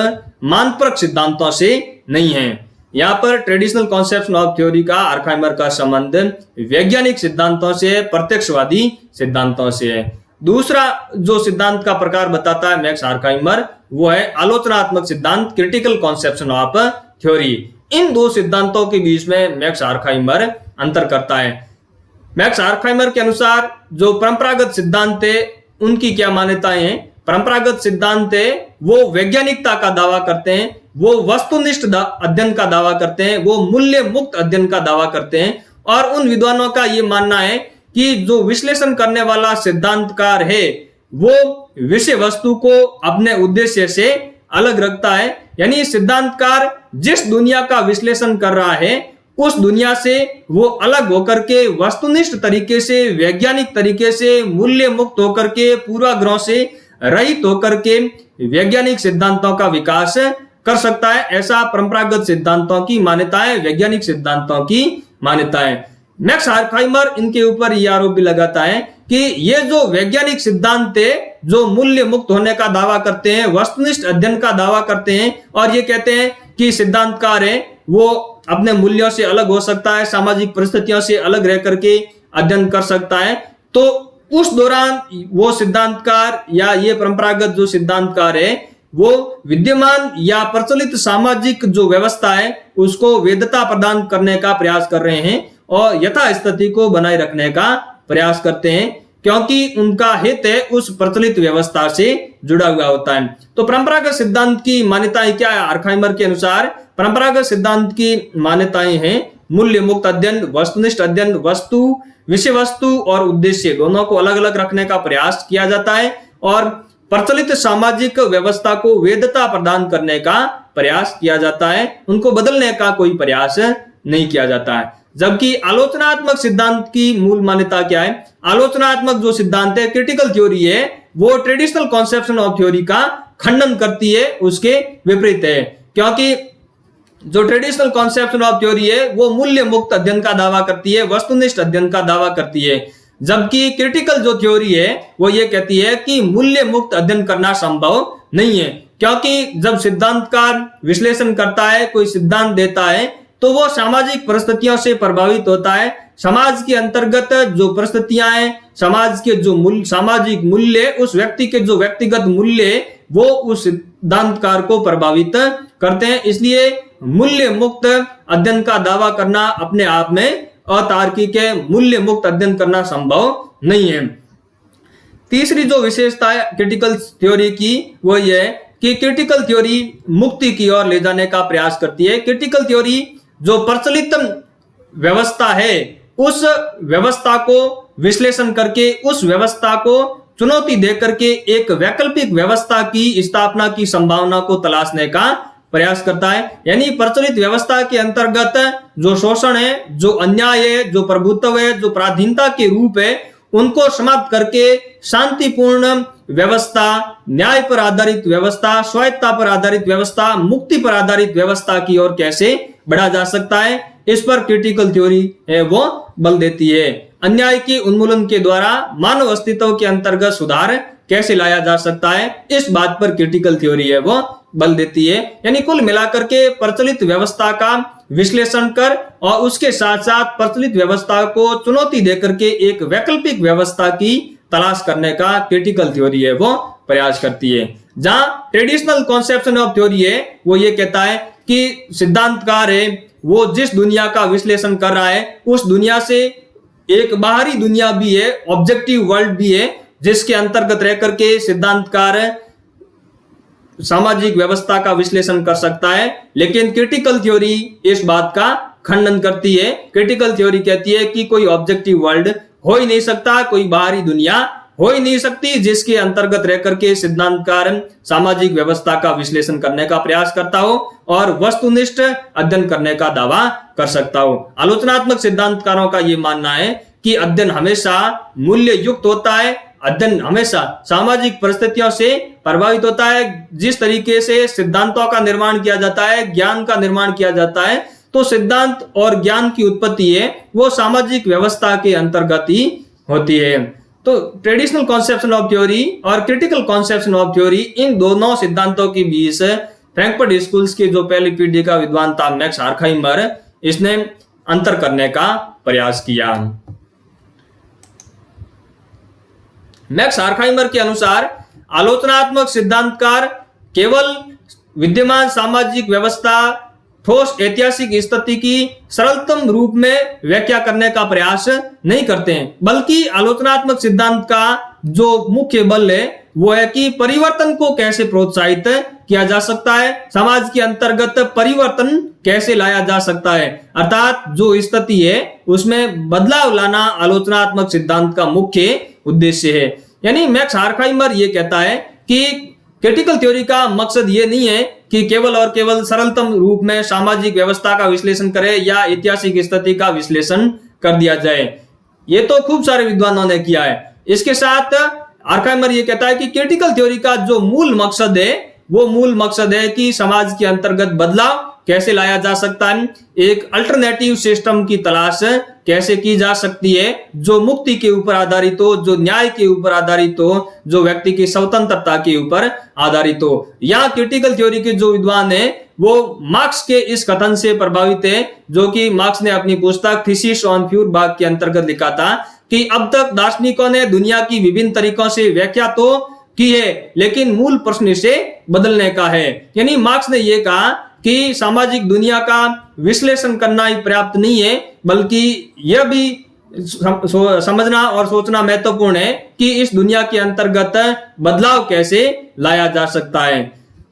मानपरक सिद्धांतों से नहीं है। यहाँ पर ट्रेडिशनल कॉन्सेप्शन ऑफ थ्योरी का हार्खाइमर का संबंध वैज्ञानिक सिद्धांतों से, प्रत्यक्षवादी सिद्धांतों से है। दूसरा जो सिद्धांत का प्रकार बताता है मैक्स हार्खाइमर वो है आलोचनात्मक सिद्धांत, क्रिटिकल कॉन्सेप्शन ऑफ थ्योरी। इन दो सिद्धांतों के बीच में मैक्स आर्खाइमर अंतर करता है। मैक्स आर्खाइमर के अनुसार जो परंपरागत सिद्धांत है उनकी क्या मान्यताएं हैं? परंपरागत सिद्धांत है वो वैज्ञानिकता का दावा करते हैं, वो वस्तुनिष्ठ अध्ययन का दावा करते हैं, वो मूल्य मुक्त अध्ययन का दावा करते हैं। और उन विद्वानों का ये मानना है कि जो विश्लेषण करने वाला सिद्धांतकार है वो विषय वस्तु को अपने उद्देश्य से अलग रखता है। यानी सिद्धांतकार जिस दुनिया का विश्लेषण कर रहा है उस दुनिया से वो अलग होकर के वस्तुनिष्ठ तरीके से, वैज्ञानिक तरीके से, मूल्य मुक्त होकर के, पूर्वाग्रहों से रहित होकर के वैज्ञानिक सिद्धांतों का विकास कर सकता है। ऐसा परंपरागत सिद्धांतों की मान्यताएं, वैज्ञानिक सिद्धांतों की मान्यताएं। मैक्स आर्खाइमर इनके ऊपर यह आरोप भी लगाता है कि ये जो वैज्ञानिक सिद्धांत है जो मूल्य मुक्त होने का दावा करते हैं, वस्तुनिष्ठ अध्ययन का दावा करते हैं और ये कहते हैं कि सिद्धांतकार है वो अपने मूल्यों से अलग हो सकता है, सामाजिक परिस्थितियों से अलग रह करके अध्ययन कर सकता है, तो उस दौरान वो सिद्धांतकार या ये परंपरागत जो सिद्धांतकार है वो विद्यमान या प्रचलित सामाजिक जो व्यवस्था है उसको वैधता प्रदान करने का प्रयास कर रहे हैं और यथास्थिति को बनाए रखने का प्रयास करते हैं, क्योंकि उनका हित है उस प्रचलित व्यवस्था से जुड़ा हुआ होता है। तो परंपरागत सिद्धांत की मान्यताएं क्या है? आर्खाइमर के अनुसार परंपरागत सिद्धांत की मान्यताएं हैं मूल्य मुक्त अध्ययन, वस्तुनिष्ठ अध्ययन, वस्तु, विषय वस्तु और उद्देश्य दोनों को अलग अलग रखने का प्रयास किया जाता है और प्रचलित सामाजिक व्यवस्था को वैधता प्रदान करने का प्रयास किया जाता है, उनको बदलने का कोई प्रयास नहीं किया जाता है। जबकि आलोचनात्मक सिद्धांत की मूल मान्यता क्या है? आलोचनात्मक जो सिद्धांत है, क्रिटिकल थ्योरी है, वो ट्रेडिशनल कॉन्सेप्शन ऑफ थ्योरी का खंडन करती है, उसके विपरीत है। क्योंकि जो ट्रेडिशनल कॉन्सेप्शन ऑफ थ्योरी है वो मूल्य मुक्त अध्ययन का दावा करती है, वस्तुनिष्ठ अध्ययन का दावा करती है, जबकि क्रिटिकल जो थ्योरी है वो ये कहती है कि मूल्य मुक्त अध्ययन करना संभव नहीं है। क्योंकि जब सिद्धांतकार विश्लेषण करता है, कोई सिद्धांत देता है, तो वो सामाजिक परिस्थितियों से प्रभावित होता है। समाज के अंतर्गत जो परिस्थितियां हैं, समाज के जो सामाजिक मूल्य, उस व्यक्ति के जो व्यक्तिगत मूल्य वो उस सिद्धांतकार को प्रभावित करते हैं। इसलिए मूल्य मुक्त अध्ययन का दावा करना अपने आप में अतार्किक है, मूल्य मुक्त अध्ययन करना संभव नहीं है। तीसरी जो विशेषता है क्रिटिकल थ्योरी की वो ये है कि क्रिटिकल थ्योरी मुक्ति की ओर ले जाने का प्रयास करती है। क्रिटिकल थ्योरी जो प्रचलित व्यवस्था है उस व्यवस्था को विश्लेषण करके, उस व्यवस्था को चुनौती दे करके एक वैकल्पिक व्यवस्था की स्थापना की संभावना को तलाशने का प्रयास करता है। यानी प्रचलित व्यवस्था के अंतर्गत जो शोषण है, जो अन्याय है, जो प्रभुत्व है, जो पराधीनता के रूप है, उनको समाप्त करके शांतिपूर्ण व्यवस्था, न्याय पर आधारित व्यवस्था, स्वायत्ता पर आधारित व्यवस्था, मुक्ति पर आधारित व्यवस्था की ओर कैसे बढ़ा जा सकता है, इस पर क्रिटिकल थ्योरी है वो बल देती है। अन्याय के उन्मूलन के द्वारा मानव अस्तित्व के अंतर्गत सुधार कैसे लाया जा सकता है, इस बात पर क्रिटिकल थ्योरी है वो बल देती है। यानी कुल मिलाकर के प्रचलित व्यवस्था का विश्लेषण कर और उसके साथ साथ प्रचलित व्यवस्था को चुनौती देकर के एक वैकल्पिक व्यवस्था की तलाश करने का क्रिटिकल थ्योरी है वो प्रयास करती है। जहां ट्रेडिशनल कॉन्सेप्शन ऑफ थ्योरी है वो ये कहता है कि सिद्धांतकार है वो जिस दुनिया का विश्लेषण कर रहा है उस दुनिया से एक बाहरी दुनिया भी है, ऑब्जेक्टिव वर्ल्ड भी है, जिसके अंतर्गत रह करके सिद्धांतकार सामाजिक व्यवस्था का विश्लेषण कर सकता है। लेकिन क्रिटिकल थ्योरी इस बात का खंडन करती है। क्रिटिकल थ्योरी कहती है कि कोई ऑब्जेक्टिव वर्ल्ड हो ही नहीं सकता, कोई बाहरी दुनिया हो ही नहीं सकती जिसके अंतर्गत रह करके सिद्धांतकार सामाजिक व्यवस्था का विश्लेषण करने का प्रयास करता हो और वस्तुनिष्ठ अध्ययन करने का दावा कर सकता हो। आलोचनात्मक सिद्धांतकारों का यह मानना है कि अध्ययन हमेशा मूल्य युक्त होता है, अध्ययन हमेशा सामाजिक परिस्थितियों से प्रभावित होता है। जिस तरीके से सिद्धांतों का निर्माण किया जाता है, ज्ञान का निर्माण किया जाता है, तो सिद्धांत और ज्ञान की उत्पत्ति है वो सामाजिक व्यवस्था के अंतर्गत ही होती है। तो ट्रेडिशनल कॉन्सेप्शन ऑफ थ्योरी और क्रिटिकल कॉन्सेप्शन ऑफ थ्योरी, इन दोनों सिद्धांतों के बीच फ्रैंकफर्ट स्कूल्स के जो पहली पीढ़ी का विद्वान था मैक्स आर्खाइमर, इसने अंतर करने का प्रयास किया। मैक्स आर्खाइमर के अनुसार आलोचनात्मक सिद्धांतकार केवल विद्यमान सामाजिक व्यवस्था ठोस ऐतिहासिक स्थिति की सरलतम रूप में व्याख्या करने का प्रयास नहीं करते हैं, बल्कि आलोचनात्मक सिद्धांत का जो मुख्य बल है वो है कि परिवर्तन को कैसे प्रोत्साहित किया जा सकता है, समाज के अंतर्गत परिवर्तन कैसे लाया जा सकता है, अर्थात जो स्थिति है उसमें बदलाव लाना आलोचनात्मक सिद्धांत का मुख्य उद्देश्य है। यानी मैक्स हार्खहाइमर ये कहता है कि क्रिटिकल थ्योरी का मकसद ये नहीं है कि केवल और केवल सरलतम रूप में सामाजिक व्यवस्था का विश्लेषण करे या ऐतिहासिक स्थिति का विश्लेषण कर दिया जाए। ये तो खूब सारे विद्वानों ने किया है। इसके साथ हार्खहाइमर ये कहता है कि क्रिटिकल थ्योरी का जो मूल मकसद है वो मूल मकसद है कि समाज के अंतर्गत बदलाव कैसे लाया जा सकता है, एक अल्टरनेटिव सिस्टम की तलाश कैसे की जा सकती है जो मुक्ति के ऊपर आधारित हो, जो न्याय के ऊपर आधारित हो, जो व्यक्ति की स्वतंत्रता के ऊपर आधारित हो। यहाँ क्रिटिकल थ्योरी के जो विद्वान है वो मार्क्स के इस कथन से प्रभावित है, जो कि मार्क्स ने अपनी पुस्तक थीसिस ऑन फ्यूरबाख के अंतर्गत लिखा था कि अब तक दार्शनिकों ने दुनिया की विभिन्न तरीकों से व्याख्या तो की है, लेकिन मूल प्रश्न इसे बदलने का है। यानी मार्क्स ने यह कहा कि सामाजिक दुनिया का विश्लेषण करना ही पर्याप्त नहीं है, बल्कि यह भी समझना और सोचना महत्वपूर्ण है कि इस दुनिया के अंतर्गत बदलाव कैसे लाया जा सकता है।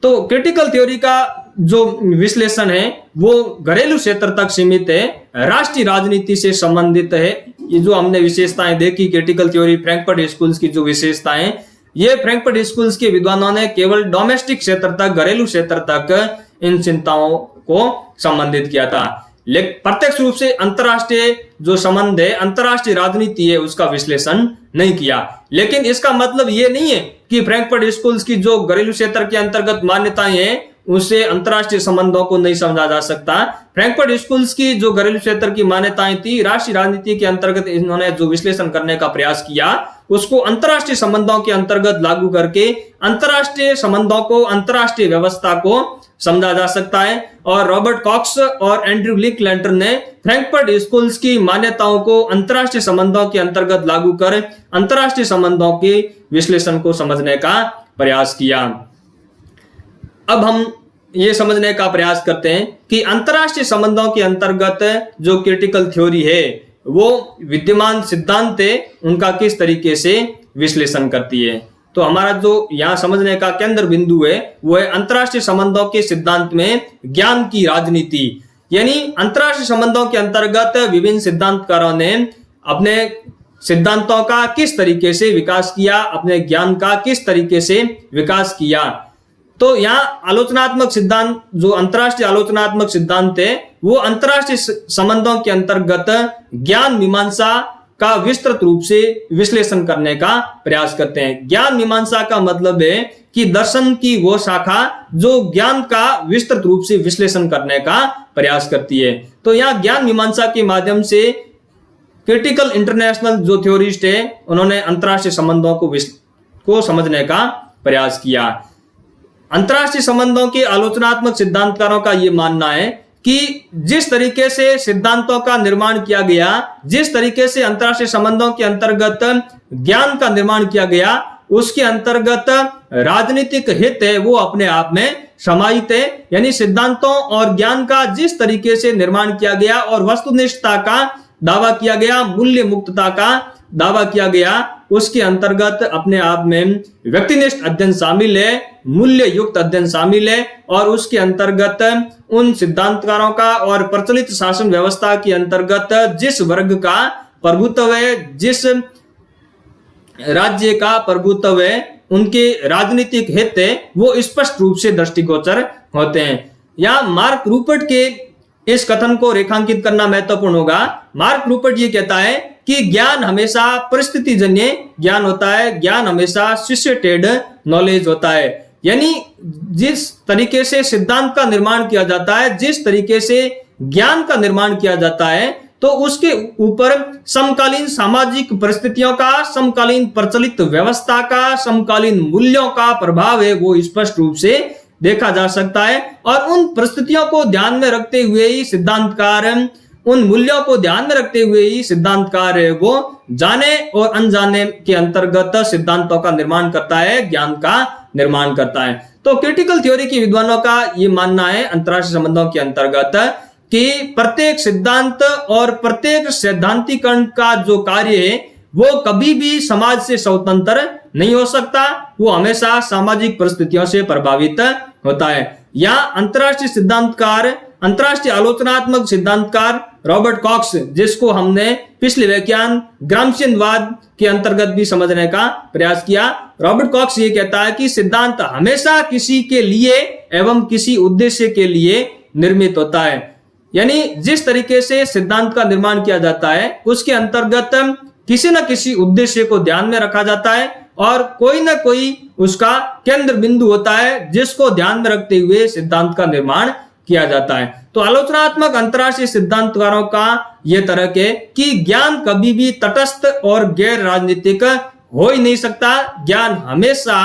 तो क्रिटिकल थ्योरी का जो विश्लेषण है वो घरेलू क्षेत्र तक सीमित है, राष्ट्रीय राजनीति से संबंधित है। ये जो हमने विशेषताएं देखी क्रिटिकल थ्योरी फ्रैंकफर्ट स्कूल्स की जो विशेषताएं, ये फ्रैंकफर्ट स्कूल्स के विद्वानों ने केवल डोमेस्टिक क्षेत्र तक, घरेलू क्षेत्र तक इन चिंताओं को संबंधित किया था, लेकिन प्रत्यक्ष रूप से अंतरराष्ट्रीय जो संबंध है, अंतरराष्ट्रीय राजनीति है, उसका विश्लेषण नहीं किया। लेकिन इसका मतलब ये नहीं है कि फ्रैंकफर्ट स्कूल्स की जो घरेलू क्षेत्र के अंतर्गत मान्यताएं हैं उससे अंतरराष्ट्रीय संबंधों को नहीं समझा जा सकता। फ्रैंकफर्ट स्कूल्स की जो घरेलू क्षेत्र की मान्यताएं थी, राष्ट्रीय राजनीति के अंतर्गत इन्होंने जो विश्लेषण करने का प्रयास किया उसको अंतरराष्ट्रीय संबंधों के अंतर्गत लागू करके अंतरराष्ट्रीय संबंधों को, अंतरराष्ट्रीय व्यवस्था को समझा जा सकता है। और रॉबर्ट कॉक्स और एंड्रयू लिंकलैंटर ने फ्रैंकफर्ट स्कूल्स की मान्यताओं को अंतरराष्ट्रीय संबंधों के अंतर्गत लागू कर अंतरराष्ट्रीय संबंधों के विश्लेषण को समझने का प्रयास किया। अब हम ये समझने का प्रयास करते हैं कि अंतरराष्ट्रीय संबंधों के अंतर्गत जो क्रिटिकल थ्योरी है वो विद्यमान सिद्धांत है उनका किस तरीके से विश्लेषण करती है। तो हमारा जो यहाँ समझने का केंद्र बिंदु है वो है अंतरराष्ट्रीय संबंधों के सिद्धांत में ज्ञान की राजनीति। यानी अंतरराष्ट्रीय संबंधों के अंतर्गत विभिन्न सिद्धांतकारों ने अपने सिद्धांतों का किस तरीके से विकास किया, अपने ज्ञान का किस तरीके से विकास किया। तो यहाँ आलोचनात्मक सिद्धांत, जो अंतरराष्ट्रीय आलोचनात्मक सिद्धांत है वो अंतरराष्ट्रीय संबंधों के अंतर्गत ज्ञान मीमांसा का विस्तृत रूप से विश्लेषण करने का प्रयास करते हैं। ज्ञान मीमांसा का मतलब है कि दर्शन की वो शाखा जो ज्ञान का विस्तृत रूप से विश्लेषण करने का प्रयास करती है। तो यहाँ ज्ञान मीमांसा के माध्यम से क्रिटिकल इंटरनेशनल जो थ्योरिस्ट है उन्होंने अंतरराष्ट्रीय संबंधों को समझने का प्रयास किया। अंतरराष्ट्रीय संबंधों के आलोचनात्मक सिद्धांतकारों का यह मानना है कि जिस तरीके से सिद्धांतों का निर्माण किया गया, जिस तरीके से अंतरराष्ट्रीय संबंधों के अंतर्गत ज्ञान का निर्माण किया गया, उसके अंतर्गत राजनीतिक हित है वो अपने आप में समाहित है। यानी सिद्धांतों और ज्ञान का जिस तरीके से निर्माण किया गया और वस्तुनिष्ठता का दावा किया गया, मूल्य मुक्तता का दावा किया गया, उसके अंतर्गत अपने आप में व्यक्तिनिष्ठ अध्ययन शामिल है, मूल्य युक्त अध्ययन शामिल है और उसके अंतर्गत उन सिद्धांतकारों का और प्रचलित शासन व्यवस्था के अंतर्गत जिस वर्ग का प्रभुत्व है, जिस राज्य का प्रभुत्व है, उनके राजनीतिक हित है वो स्पष्ट रूप से दृष्टिगोचर होते हैं। यहाँ मार्क रूपर्ट के इस कथन को रेखांकित करना महत्वपूर्ण होगा। मार्क रूपर्ट ये कहता है कि ज्ञान हमेशा परिस्थितिजन्य ज्ञान होता है, ज्ञान हमेशा सिचुएटेड नॉलेज होता है। यानी जिस तरीके से सिद्धांत का निर्माण किया जाता है, जिस तरीके से ज्ञान का निर्माण किया जाता है, तो उसके ऊपर समकालीन सामाजिक परिस्थितियों का, समकालीन प्रचलित व्यवस्था का, समकालीन मूल्यों का प्रभाव है वो स्पष्ट रूप से देखा जा सकता है। और उन परिस्थितियों को ध्यान में रखते हुए ही सिद्धांतकार, उन मूल्यों को ध्यान में रखते हुए ही सिद्धांतकार वो जाने और अनजाने के अंतर्गत सिद्धांतों का निर्माण करता है, ज्ञान का निर्माण करता है। तो क्रिटिकल थ्योरी के विद्वानों का ये मानना है अंतरराष्ट्रीय संबंधों के अंतर्गत कि प्रत्येक सिद्धांत और प्रत्येक सैद्धांतिकरण का जो कार्य है वो कभी भी समाज से स्वतंत्र नहीं हो सकता, वो हमेशा सामाजिक परिस्थितियों से प्रभावित होता है। यहाँ अंतरराष्ट्रीय सिद्धांतकार, अंतरराष्ट्रीय आलोचनात्मक सिद्धांतकार रॉबर्ट कॉक्स, जिसको हमने पिछले व्याख्यान ग्राम्शियनवाद के अंतर्गत भी समझने का प्रयास किया, रॉबर्ट कॉक्स ये कहता है कि सिद्धांत हमेशा किसी के लिए एवं किसी उद्देश्य के लिए निर्मित होता है। यानी जिस तरीके से सिद्धांत का निर्माण किया जाता है उसके अंतर्गत किसी न किसी उद्देश्य को ध्यान में रखा जाता है और कोई न कोई उसका केंद्र बिंदु होता है जिसको ध्यान में रखते हुए सिद्धांत का निर्माण किया जाता है। तो आलोचनात्मक अंतरराष्ट्रीय सिद्धांतकारों का यह तर्क है कि ज्ञान कभी भी तटस्थ और गैर राजनीतिक हो ही नहीं सकता। ज्ञान हमेशा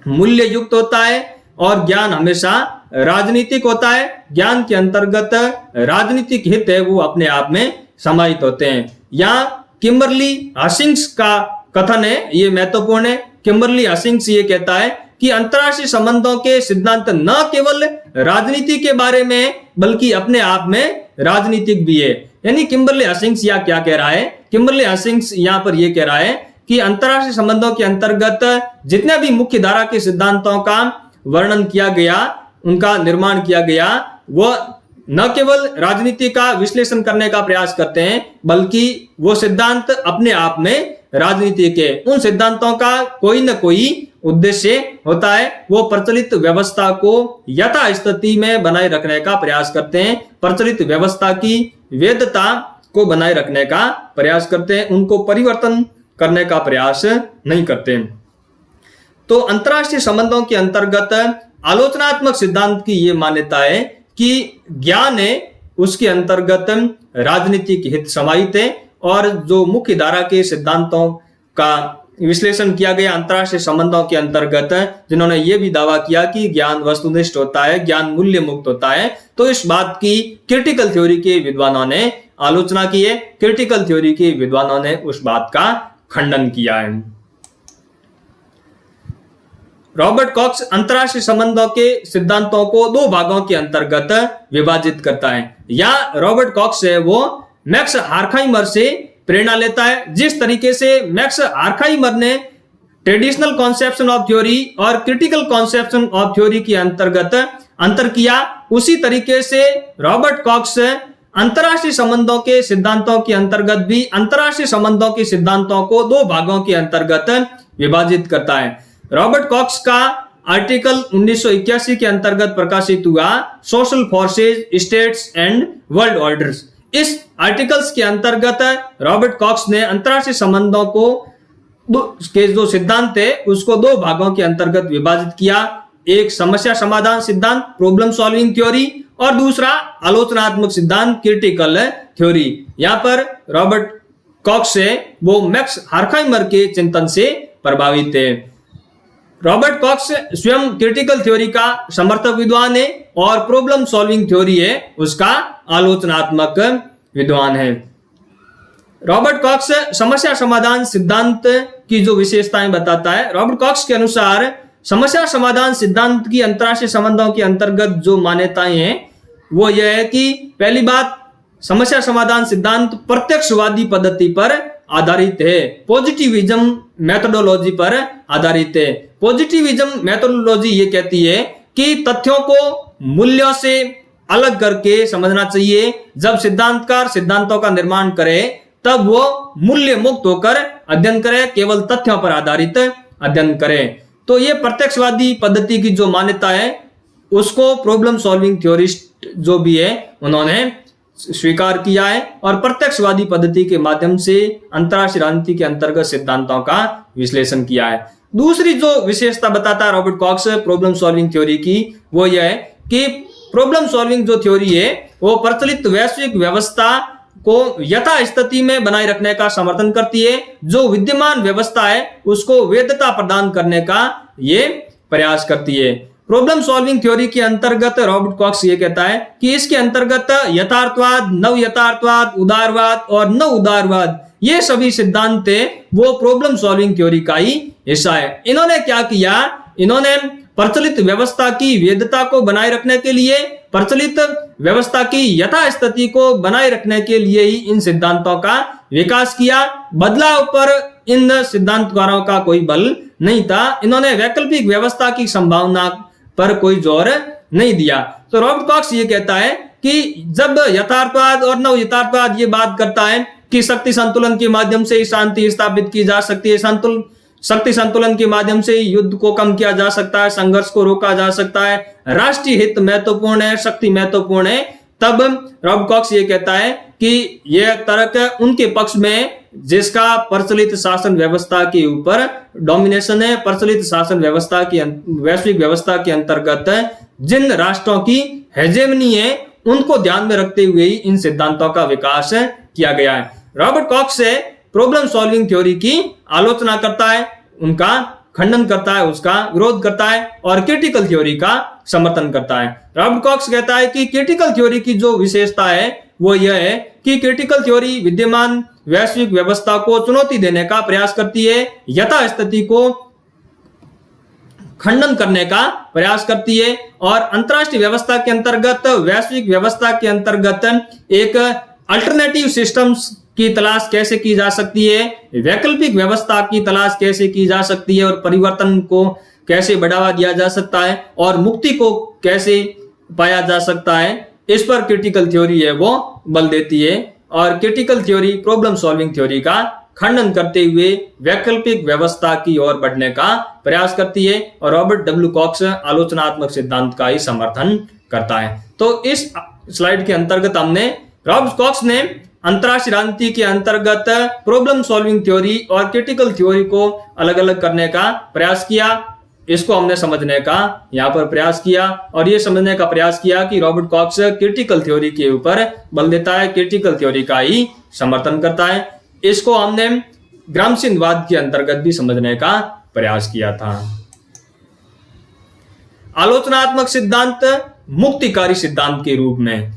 मूल्य युक्त होता है और ज्ञान हमेशा राजनीतिक होता है। ज्ञान के अंतर्गत राजनीतिक हित है वो अपने आप में समाहित होते हैं। यहाँ किम्बरली हसिंग्स का कथन है, ये महत्वपूर्ण है। किम्बरली हसिंग्स ये कहता है कि अंतरराष्ट्रीय संबंधों के सिद्धांत न केवल राजनीति के बारे में बल्कि अपने आप में राजनीतिक भी है। यानी किम्बरली हसिंग्स यहाँ क्या कह रहा है? किम्बरली हसिंग्स यहाँ पर यह कह रहा है कि अंतरराष्ट्रीय संबंधों के अंतर्गत जितने भी मुख्य धारा के सिद्धांतों का वर्णन किया गया, उनका निर्माण किया गया, वो न केवल राजनीति का विश्लेषण करने का प्रयास करते हैं बल्कि वो सिद्धांत अपने आप में राजनीति के, उन सिद्धांतों का कोई न कोई उद्देश्य होता है। वो प्रचलित व्यवस्था को यथास्थिति में बनाए रखने का प्रयास करते हैं, प्रचलित व्यवस्था की वैधता को बनाए रखने का प्रयास करते हैं, उनको परिवर्तन करने का प्रयास नहीं करते। तो अंतरराष्ट्रीय संबंधों के अंतर्गत आलोचनात्मक सिद्धांत की ये मान्यता है कि ज्ञान है उसके अंतर्गत राजनीतिक हित समाहित है और जो मुख्य धारा के सिद्धांतों का विश्लेषण किया गया अंतरराष्ट्रीय संबंधों के अंतर्गत, जिन्होंने ये भी दावा किया कि ज्ञान वस्तुनिष्ठ होता है, ज्ञान मूल्य मुक्त होता है, तो इस बात की क्रिटिकल थ्योरी के विद्वानों ने आलोचना की है। क्रिटिकल थ्योरी के विद्वानों ने उस बात का खंडन किया है। रॉबर्ट कॉक्स अंतरराष्ट्रीय संबंधों के सिद्धांतों को दो भागों के अंतर्गत विभाजित करता है। या रॉबर्ट कॉक्स है वो मैक्स हार्खाइमर से प्रेरणा लेता है। जिस तरीके से मैक्स हार्खाइमर ने ट्रेडिशनल कॉन्सेप्शन ऑफ थ्योरी और क्रिटिकल कॉन्सेप्शन ऑफ थ्योरी के अंतर्गत अंतर किया, उसी तरीके से रॉबर्ट कॉक्स अंतरराष्ट्रीय संबंधों के सिद्धांतों के अंतर्गत भी अंतरराष्ट्रीय संबंधों के सिद्धांतों को दो भागों के अंतर्गत विभाजित करता है। रॉबर्ट कॉक्स का आर्टिकल 1981 के अंतर्गत प्रकाशित हुआ social forces, states and world orders. इस आर्टिकल्स के अंतर्गत रॉबर्ट कॉक्स ने अंतरराष्ट्रीय संबंधों को के जो सिद्धांत है उसको दो भागों के अंतर्गत विभाजित किया। एक समस्या समाधान सिद्धांत, प्रॉब्लम सॉल्विंग थ्योरी, और दूसरा आलोचनात्मक सिद्धांत, क्रिटिकल थ्योरी। यहाँ पर रॉबर्ट कॉक्स है वो मैक्स हार्खाइमर के चिंतन से प्रभावित है। रॉबर्ट कॉक्स स्वयं क्रिटिकल थ्योरी का समर्थक विद्वान है और प्रॉब्लम सॉल्विंग थ्योरी है उसका आलोचनात्मक विद्वान है। रॉबर्ट कॉक्स समस्या समाधान सिद्धांत की जो विशेषताएं बताता है। रॉबर्ट कॉक्स के अनुसार समस्या समाधान सिद्धांत की अंतरराष्ट्रीय संबंधों के अंतर्गत जो मान्यताएं हैं वो यह है कि पहली बात, समस्या समाधान सिद्धांत प्रत्यक्षवादी पद्धति पर आधारित है, पॉजिटिविज्म मेथोडोलॉजी पर आधारित है। पॉजिटिविज्म मेथोडोलॉजी ये कहती है कि तथ्यों को मूल्यों से अलग करके समझना चाहिए। जब सिद्धांतकार सिद्धांतों का निर्माण करे तब वो मूल्य मुक्त होकर अध्ययन करे, केवल तथ्यों पर आधारित अध्ययन करे। तो ये प्रत्यक्षवादी पद्धति की जो मान्यता है उसको प्रॉब्लम सॉल्विंग थ्योरिस्ट जो भी है उन्होंने स्वीकार किया है और प्रत्यक्षवादी पद्धति के माध्यम से अंतरराष्ट्रीय राजनीति के अंतर्गत सिद्धांतों का विश्लेषण किया है। दूसरी जो विशेषता बताता है Robert Cox problem solving theory की वो यह है कि प्रॉब्लम सॉल्विंग जो थ्योरी है वो प्रचलित वैश्विक व्यवस्था को यथास्थिति में बनाए रखने का समर्थन करती है। जो विद्यमान व्यवस्था है उसको वैधता प्रदान करने का ये प्रयास करती है। प्रॉब्लम सॉल्विंग थ्योरी के अंतर्गत रॉबर्ट कॉक्स ये कहता है कि इसके अंतर्गत यथार्थवाद, नव यथार्थवाद, उदारवाद और न उदारवाद ये सभी सिद्धांत वो प्रॉब्लम सॉल्विंग थ्योरी का ही हिस्सा है। इन्होंने क्या किया, इन्होंने प्रचलित व्यवस्था की वैधता को बनाए रखने के लिए, प्रचलित व्यवस्था की यथास्थिति को बनाए रखने के लिए ही इन सिद्धांतों का विकास किया। बदलाव पर इन सिद्धांतकारों का कोई बल नहीं था। इन्होंने वैकल्पिक व्यवस्था की संभावना पर कोई जोर नहीं दिया। तो रॉबर्ट कॉक्स ये कहता है कि जब यथार्थवाद और नव यथार्थवाद ये बात करता है कि शक्ति संतुलन के माध्यम से शांति स्थापित की जा सकती है, शक्ति संतुलन के माध्यम से युद्ध को कम किया जा सकता है, संघर्ष को रोका जा सकता है, राष्ट्रीय हित महत्वपूर्ण है, शक्ति महत्वपूर्ण है, तब रॉबर्ट कॉक्स ये कहता है कि यह तर्क उनके पक्ष में जिसका प्रचलित शासन व्यवस्था के ऊपर डोमिनेशन है, प्रचलित शासन व्यवस्था की वैश्विक व्यवस्था के अंतर्गत जिन राष्ट्रों की हेजेमनी है उनको ध्यान में रखते हुए ही इन सिद्धांतों का विकास किया गया है। रॉबर्ट कॉक्स से प्रॉब्लम सॉल्विंग थ्योरी की आलोचना करता है, उनका खंडन करता है, उसका विरोध करता है और क्रिटिकल थ्योरी का समर्थन करता है। रॉबर्ट कॉक्स कहता है कि क्रिटिकल थ्योरी की जो विशेषता है वो यह है कि क्रिटिकल थ्योरी विद्यमान वैश्विक व्यवस्था को चुनौती देने का प्रयास करती है, यथास्थिति को खंडन करने का प्रयास करती है और अंतरराष्ट्रीय व्यवस्था के अंतर्गत, वैश्विक व्यवस्था के अंतर्गत एक अल्टरनेटिव सिस्टम्स की तलाश कैसे की जा सकती है, वैकल्पिक व्यवस्था की तलाश कैसे की जा सकती है और परिवर्तन को कैसे बढ़ावा दिया जा सकता है और मुक्ति को कैसे पाया जा सकता है, इस पर क्रिटिकल थ्योरी है वो बल देती है। और critical theory problem solving theory का खंडन करते हुए वैकल्पिक व्यवस्था की ओर बढ़ने का प्रयास करती है और रॉबर्ट डब्ल्यू कॉक्स आलोचनात्मक सिद्धांत का ही समर्थन करता है। तो इस स्लाइड के अंतर्गत हमने रॉबर्ट कॉक्स ने अंतरराष्ट्रीय राजनीति के अंतर्गत प्रॉब्लम सॉल्विंग थ्योरी और क्रिटिकल थ्योरी को अलग अलग करने का प्रयास किया। इसको हमने समझने का यहाँ पर प्रयास किया और ये समझने का प्रयास किया कि रॉबर्ट कॉक्स क्रिटिकल थ्योरी के ऊपर बल देता है, क्रिटिकल थ्योरी का ही समर्थन करता है। इसको हमने ग्रामसीवाद के अंतर्गत भी समझने का प्रयास किया था। आलोचनात्मक सिद्धांत मुक्तिकारी सिद्धांत के रूप में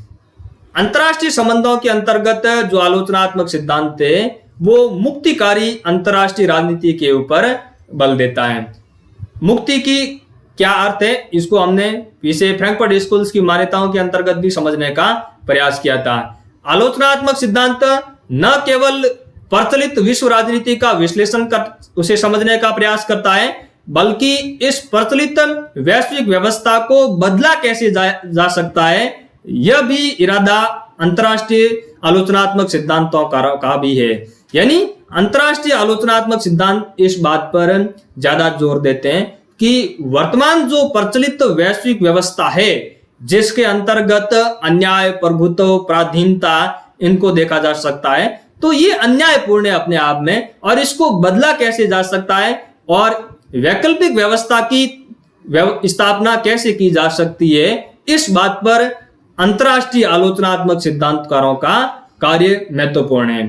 अंतरराष्ट्रीय संबंधों के अंतर्गत जो आलोचनात्मक सिद्धांत थे वो मुक्तिकारी अंतरराष्ट्रीय राजनीति के ऊपर बल देता है। मुक्ति की क्या अर्थ है, इसको हमने इसे फ्रैंकफर्ट स्कूल्स की मान्यताओं के अंतर्गत भी समझने का प्रयास किया था। आलोचनात्मक सिद्धांत न केवल प्रचलित विश्व राजनीति का विश्लेषण कर उसे समझने का प्रयास करता है, बल्कि इस प्रचलित वैश्विक व्यवस्था को बदला कैसे जा सकता है, यह भी इरादा अंतरराष्ट्रीय आलोचनात्मक सिद्धांतों का भी है। यानी अंतरराष्ट्रीय आलोचनात्मक सिद्धांत इस बात पर ज्यादा जोर देते हैं कि वर्तमान जो प्रचलित वैश्विक व्यवस्था है जिसके अंतर्गत अन्याय, प्रभुत्व, पराधीनता इनको देखा जा सकता है, तो ये अन्यायपूर्ण है अपने आप में और इसको बदला कैसे जा सकता है और वैकल्पिक व्यवस्था की स्थापना कैसे की जा सकती है, इस बात पर अंतरराष्ट्रीय आलोचनात्मक सिद्धांतकारों का कार्य महत्वपूर्ण है।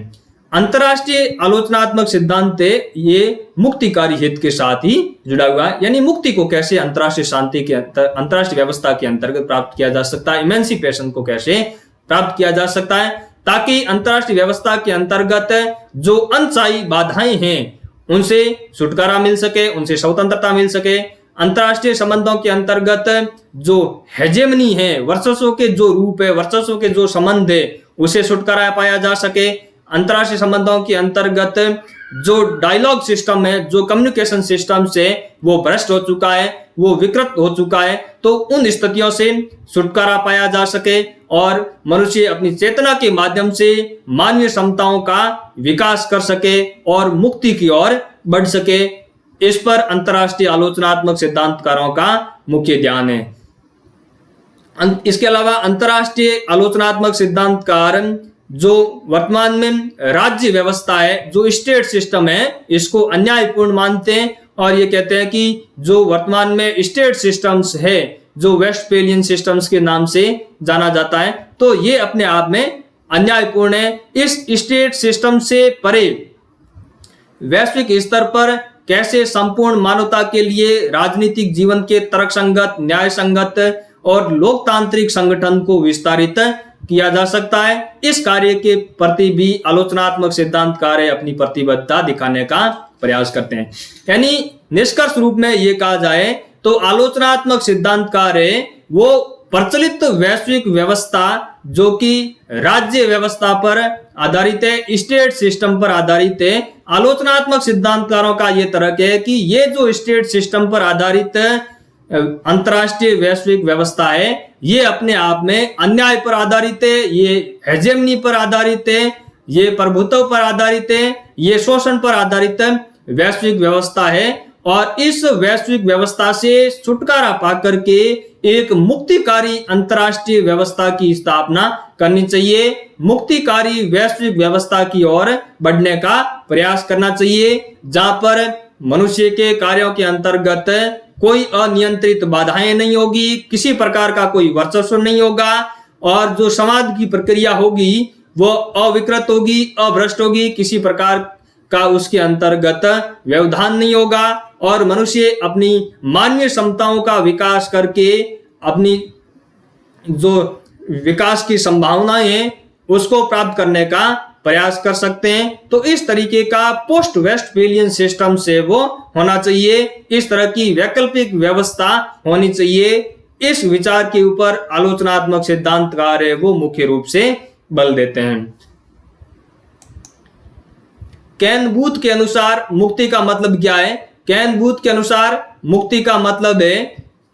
अंतरराष्ट्रीय आलोचनात्मक सिद्धांत ये मुक्तिकारी हित के साथ ही जुड़ा हुआ है, यानी मुक्ति को कैसे अंतरराष्ट्रीय शांति के अंतरराष्ट्रीय व्यवस्था के अंतर्गत प्राप्त किया जा सकता है, इमेंसिपेशन को कैसे प्राप्त किया जा सकता है, ताकि अंतरराष्ट्रीय व्यवस्था के अंतर्गत जो अनचाही बाधाएं हैं उनसे छुटकारा मिल सके, उनसे स्वतंत्रता मिल सके। अंतरराष्ट्रीय संबंधों के अंतर्गत जो हेजेमनी है, वर्चस्व के जो रूप है, वर्चस्व के जो संबंध है, उसे छुटकारा पाया जा सके। अंतरराष्ट्रीय संबंधों के अंतर्गत जो डायलॉग सिस्टम है, जो कम्युनिकेशन सिस्टम से वो भ्रष्ट हो चुका है, वो विकृत हो चुका है, तो उन स्थितियों से छुटकारा पाया जा सके और मनुष्य अपनी चेतना के माध्यम से मानवीय क्षमताओं का विकास कर सके और मुक्ति की ओर बढ़ सके। इस पर अंतरराष्ट्रीय आलोचनात्मक सिद्धांतकारों का मुख्य ध्यान है। इसके अलावा अंतरराष्ट्रीय आलोचनात्मक सिद्धांतकार जो वर्तमान में राज्य व्यवस्था है, जो स्टेट सिस्टम है, इसको अन्यायपूर्ण मानते हैं और ये कहते हैं कि जो वर्तमान में स्टेट सिस्टम्स है, जो वेस्टफेलियन सिस्टम्स के नाम से जाना जाता है, तो ये अपने आप में अन्यायपूर्ण है। इस स्टेट सिस्टम से परे वैश्विक स्तर पर कैसे संपूर्ण मानवता के लिए राजनीतिक जीवन के तर्कसंगत, न्याय संगत और लोकतांत्रिक संगठन को विस्तारित किया जा सकता है, इस कार्य के प्रति भी आलोचनात्मक सिद्धांतकार अपनी प्रतिबद्धता दिखाने का प्रयास करते हैं। यानी निष्कर्ष रूप में ये कहा जाए तो आलोचनात्मक सिद्धांतकार है वो प्रचलित वैश्विक व्यवस्था जो कि राज्य व्यवस्था पर आधारित है, स्टेट सिस्टम पर आधारित है। आलोचनात्मक सिद्धांतकारों का यह तर्क है कि ये जो स्टेट सिस्टम पर आधारित अंतरराष्ट्रीय वैश्विक व्यवस्था है ये अपने आप में अन्याय पर आधारित है, ये हेजेमनी पर आधारित है, ये प्रभुत्व पर आधारित है, ये शोषण पर आधारित वैश्विक व्यवस्था है। और इस वैश्विक व्यवस्था से छुटकारा पाकर के एक मुक्तिकारी अंतरराष्ट्रीय व्यवस्था की स्थापना करनी चाहिए। मुक्तिकारी वैश्विक व्यवस्था की ओर बढ़ने का प्रयास करना चाहिए, जहां पर मनुष्य के कार्यों के अंतर्गत कोई अनियंत्रित बाधाएं नहीं होगी, किसी प्रकार का कोई वर्चस्व नहीं होगा, और जो समाज की प्रक्रिया होगी वो अविकृत होगी, अभ्रष्ट होगी, किसी प्रकार का उसके अंतर्गत व्यवधान नहीं होगा, और मनुष्य अपनी मानवीय क्षमताओं का विकास करके अपनी जो विकास की संभावनाएं हैं उसको प्राप्त करने का प्रयास कर सकते हैं। तो इस तरीके का पोस्ट वेस्टफेलियन सिस्टम से वो होना चाहिए, इस तरह की वैकल्पिक व्यवस्था होनी चाहिए। इस विचार के ऊपर आलोचनात्मक सिद्धांतकार है वो मुख्य रूप से बल देते हैं। केन बूथ के अनुसार मुक्ति का मतलब क्या है? केन बूथ के अनुसार मुक्ति का मतलब है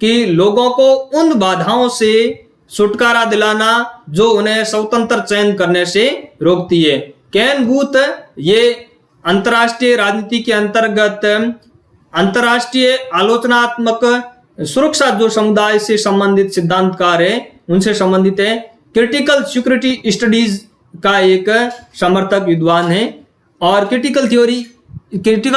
कि लोगों को उन बाधाओं से छुटकारा दिलाना जो उन्हें स्वतंत्र चयन करने से रोकती है। केन बूथ ये अंतर्राष्ट्रीय राजनीति के अंतर्गत अंतर्राष्ट्रीय आलोचनात्मक सुरक्षा जो समुदाय से संबंधित सिद्धांतकार है उनसे संबंधित है। क्रिटिकल सिक्योरिटी स्टडीज का एक समर्थक विद्वान है, और क्रिटिकल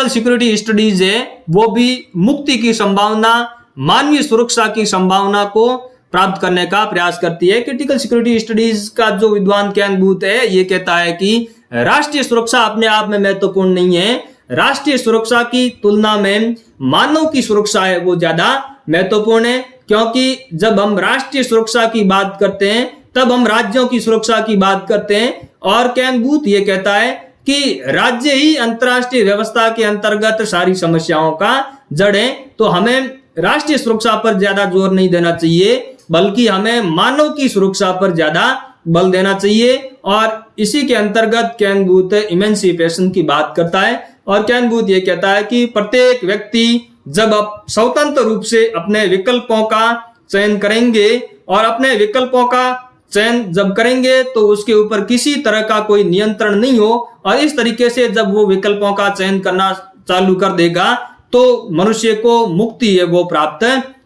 सिक्योरिटी स्टडीज है वो भी मुक्ति की संभावना, मानवीय सुरक्षा की संभावना को प्राप्त करने का प्रयास करती है। क्रिटिकल सिक्योरिटी स्टडीज का जो विद्वान केन बूथ है ये कहता है कि राष्ट्रीय सुरक्षा अपने आप में महत्वपूर्ण नहीं है, राष्ट्रीय सुरक्षा की तुलना में मानव की सुरक्षा है वो ज्यादा महत्वपूर्ण है, क्योंकि जब हम राष्ट्रीय सुरक्षा की बात करते हैं तब हम राज्यों की सुरक्षा की बात करते हैं। और केन बूथ ये कहता है कि राज्य ही अंतर्राष्ट्रीय व्यवस्था के अंतर्गत सारी समस्याओं का जड़ है, तो हमें राष्ट्रीय सुरक्षा पर ज्यादा जोर नहीं देना चाहिए बल्कि हमें मानव की सुरक्षा पर ज्यादा बल देना चाहिए। और इसी के अंतर्गत केन बूथ इमेंसिपेशन की बात करता है, और केन बूथ ये कहता है कि प्रत्येक व्यक्ति जब स्वतंत्र रूप से अपने विकल्पों का चयन करेंगे और अपने विकल्पों का चयन जब करेंगे तो उसके ऊपर किसी तरह का कोई नियंत्रण नहीं हो, और इस तरीके से जब वो विकल्पों का चयन करना चालू कर देगा तो मनुष्य को मुक्ति है वो प्राप्त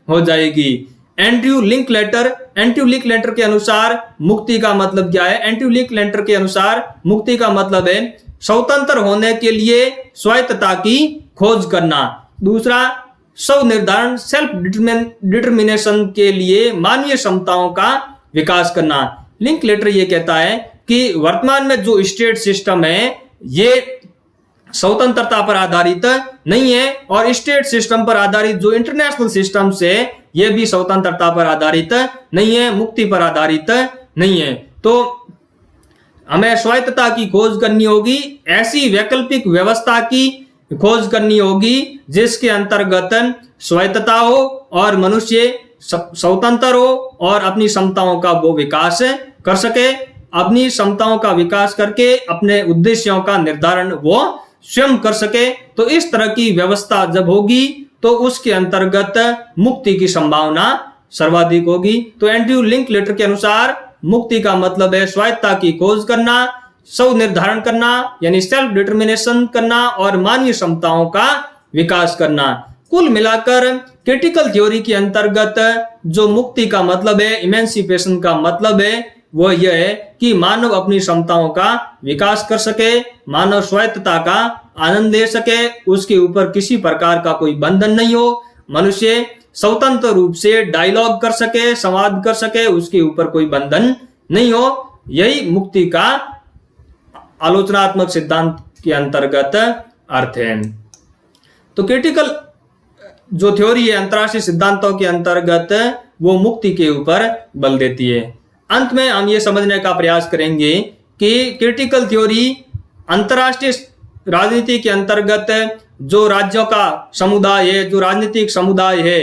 हो जाएगी। एंड्रयू लिंकलेटर के अनुसार मुक्ति का मतलब क्या है? एंड्रयू लिंकलेटर के अनुसार मुक्ति का मतलब है स्वतंत्र होने के लिए स्वायत्तता की खोज करना। दूसरा, स्व निर्धारण सेल्फ डिटर्मिनेशन के लिए मानवीय क्षमताओं का विकास करना। लिंकलेटर ये कहता है कि वर्तमान में जो स्टेट सिस्टम है ये स्वतंत्रता पर आधारित नहीं है, और स्टेट सिस्टम पर आधारित जो इंटरनेशनल सिस्टम है ये भी स्वतंत्रता पर आधारित नहीं है, मुक्ति पर आधारित नहीं है। तो हमें स्वायत्तता की खोज करनी होगी, ऐसी वैकल्पिक व्यवस्था की खोज करनी होगी जिसके अंतर्गत स्वायत्तता हो और मनुष्य स्वतंत्र हो और अपनी क्षमताओं का वो विकास कर सके, अपनी क्षमताओं का विकास करके अपने उद्देश्यों का निर्धारण वो स्वयं कर सके। तो इस तरह की व्यवस्था जब होगी तो उसके अंतर्गत मुक्ति की संभावना सर्वाधिक होगी। तो एंड्रयू लिंकलेटर के अनुसार मुक्ति का मतलब है स्वायत्तता की खोज करना, स्व निर्धारण करना यानी सेल्फ डिटर्मिनेशन करना, और मानवीय क्षमताओं का विकास करना। कुल मिलाकर क्रिटिकल थ्योरी के अंतर्गत जो मुक्ति का मतलब है, इमेंसिपेशन का मतलब है, वो यह है कि मानव अपनी क्षमताओं का विकास कर सके, मानव स्वायत्तता का आनंद ले सके, उसके ऊपर किसी प्रकार का कोई बंधन नहीं हो, मनुष्य स्वतंत्र रूप से डायलॉग कर सके, संवाद कर सके, उसके ऊपर कोई बंधन नहीं हो। यही मुक्ति का आलोचनात्मक सिद्धांत के अंतर्गत अर्थ है। तो क्रिटिकल जो थ्योरी है अंतरराष्ट्रीय सिद्धांतों के अंतर्गत वो मुक्ति के ऊपर बल देती है। अंत में हम ये समझने का प्रयास करेंगे कि क्रिटिकल थ्योरी अंतरराष्ट्रीय राजनीति के अंतर्गत जो राज्यों का समुदाय है, जो राजनीतिक समुदाय है,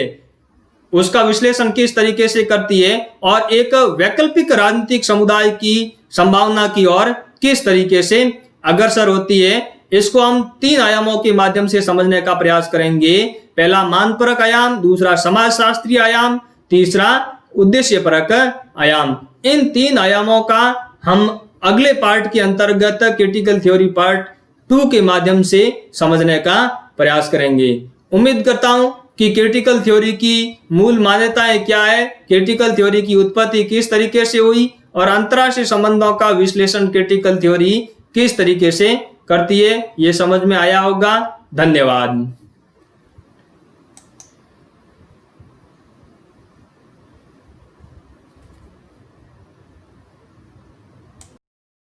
उसका विश्लेषण किस तरीके से करती है और एक वैकल्पिक राजनीतिक समुदाय की संभावना की ओर किस तरीके से अग्रसर होती है, इसको हम 3 आयामों के माध्यम से समझने का प्रयास करेंगे। पहला मानपरक आयाम, दूसरा समाजशास्त्रीय आयाम, तीसरा उद्देश्यपरक आयाम। इन 3 आयामों का हम अगले पार्ट के अंतर्गत क्रिटिकल थ्योरी पार्ट 2 के माध्यम से समझने का प्रयास करेंगे। उम्मीद करता हूं कि क्रिटिकल थ्योरी की मूल मान्यताएं क्या है, क्रिटिकल थ्योरी की उत्पत्ति किस तरीके से हुई और अंतरराष्ट्रीय संबंधों का विश्लेषण क्रिटिकल थ्योरी किस तरीके से करती है, ये समझ में आया होगा। धन्यवाद।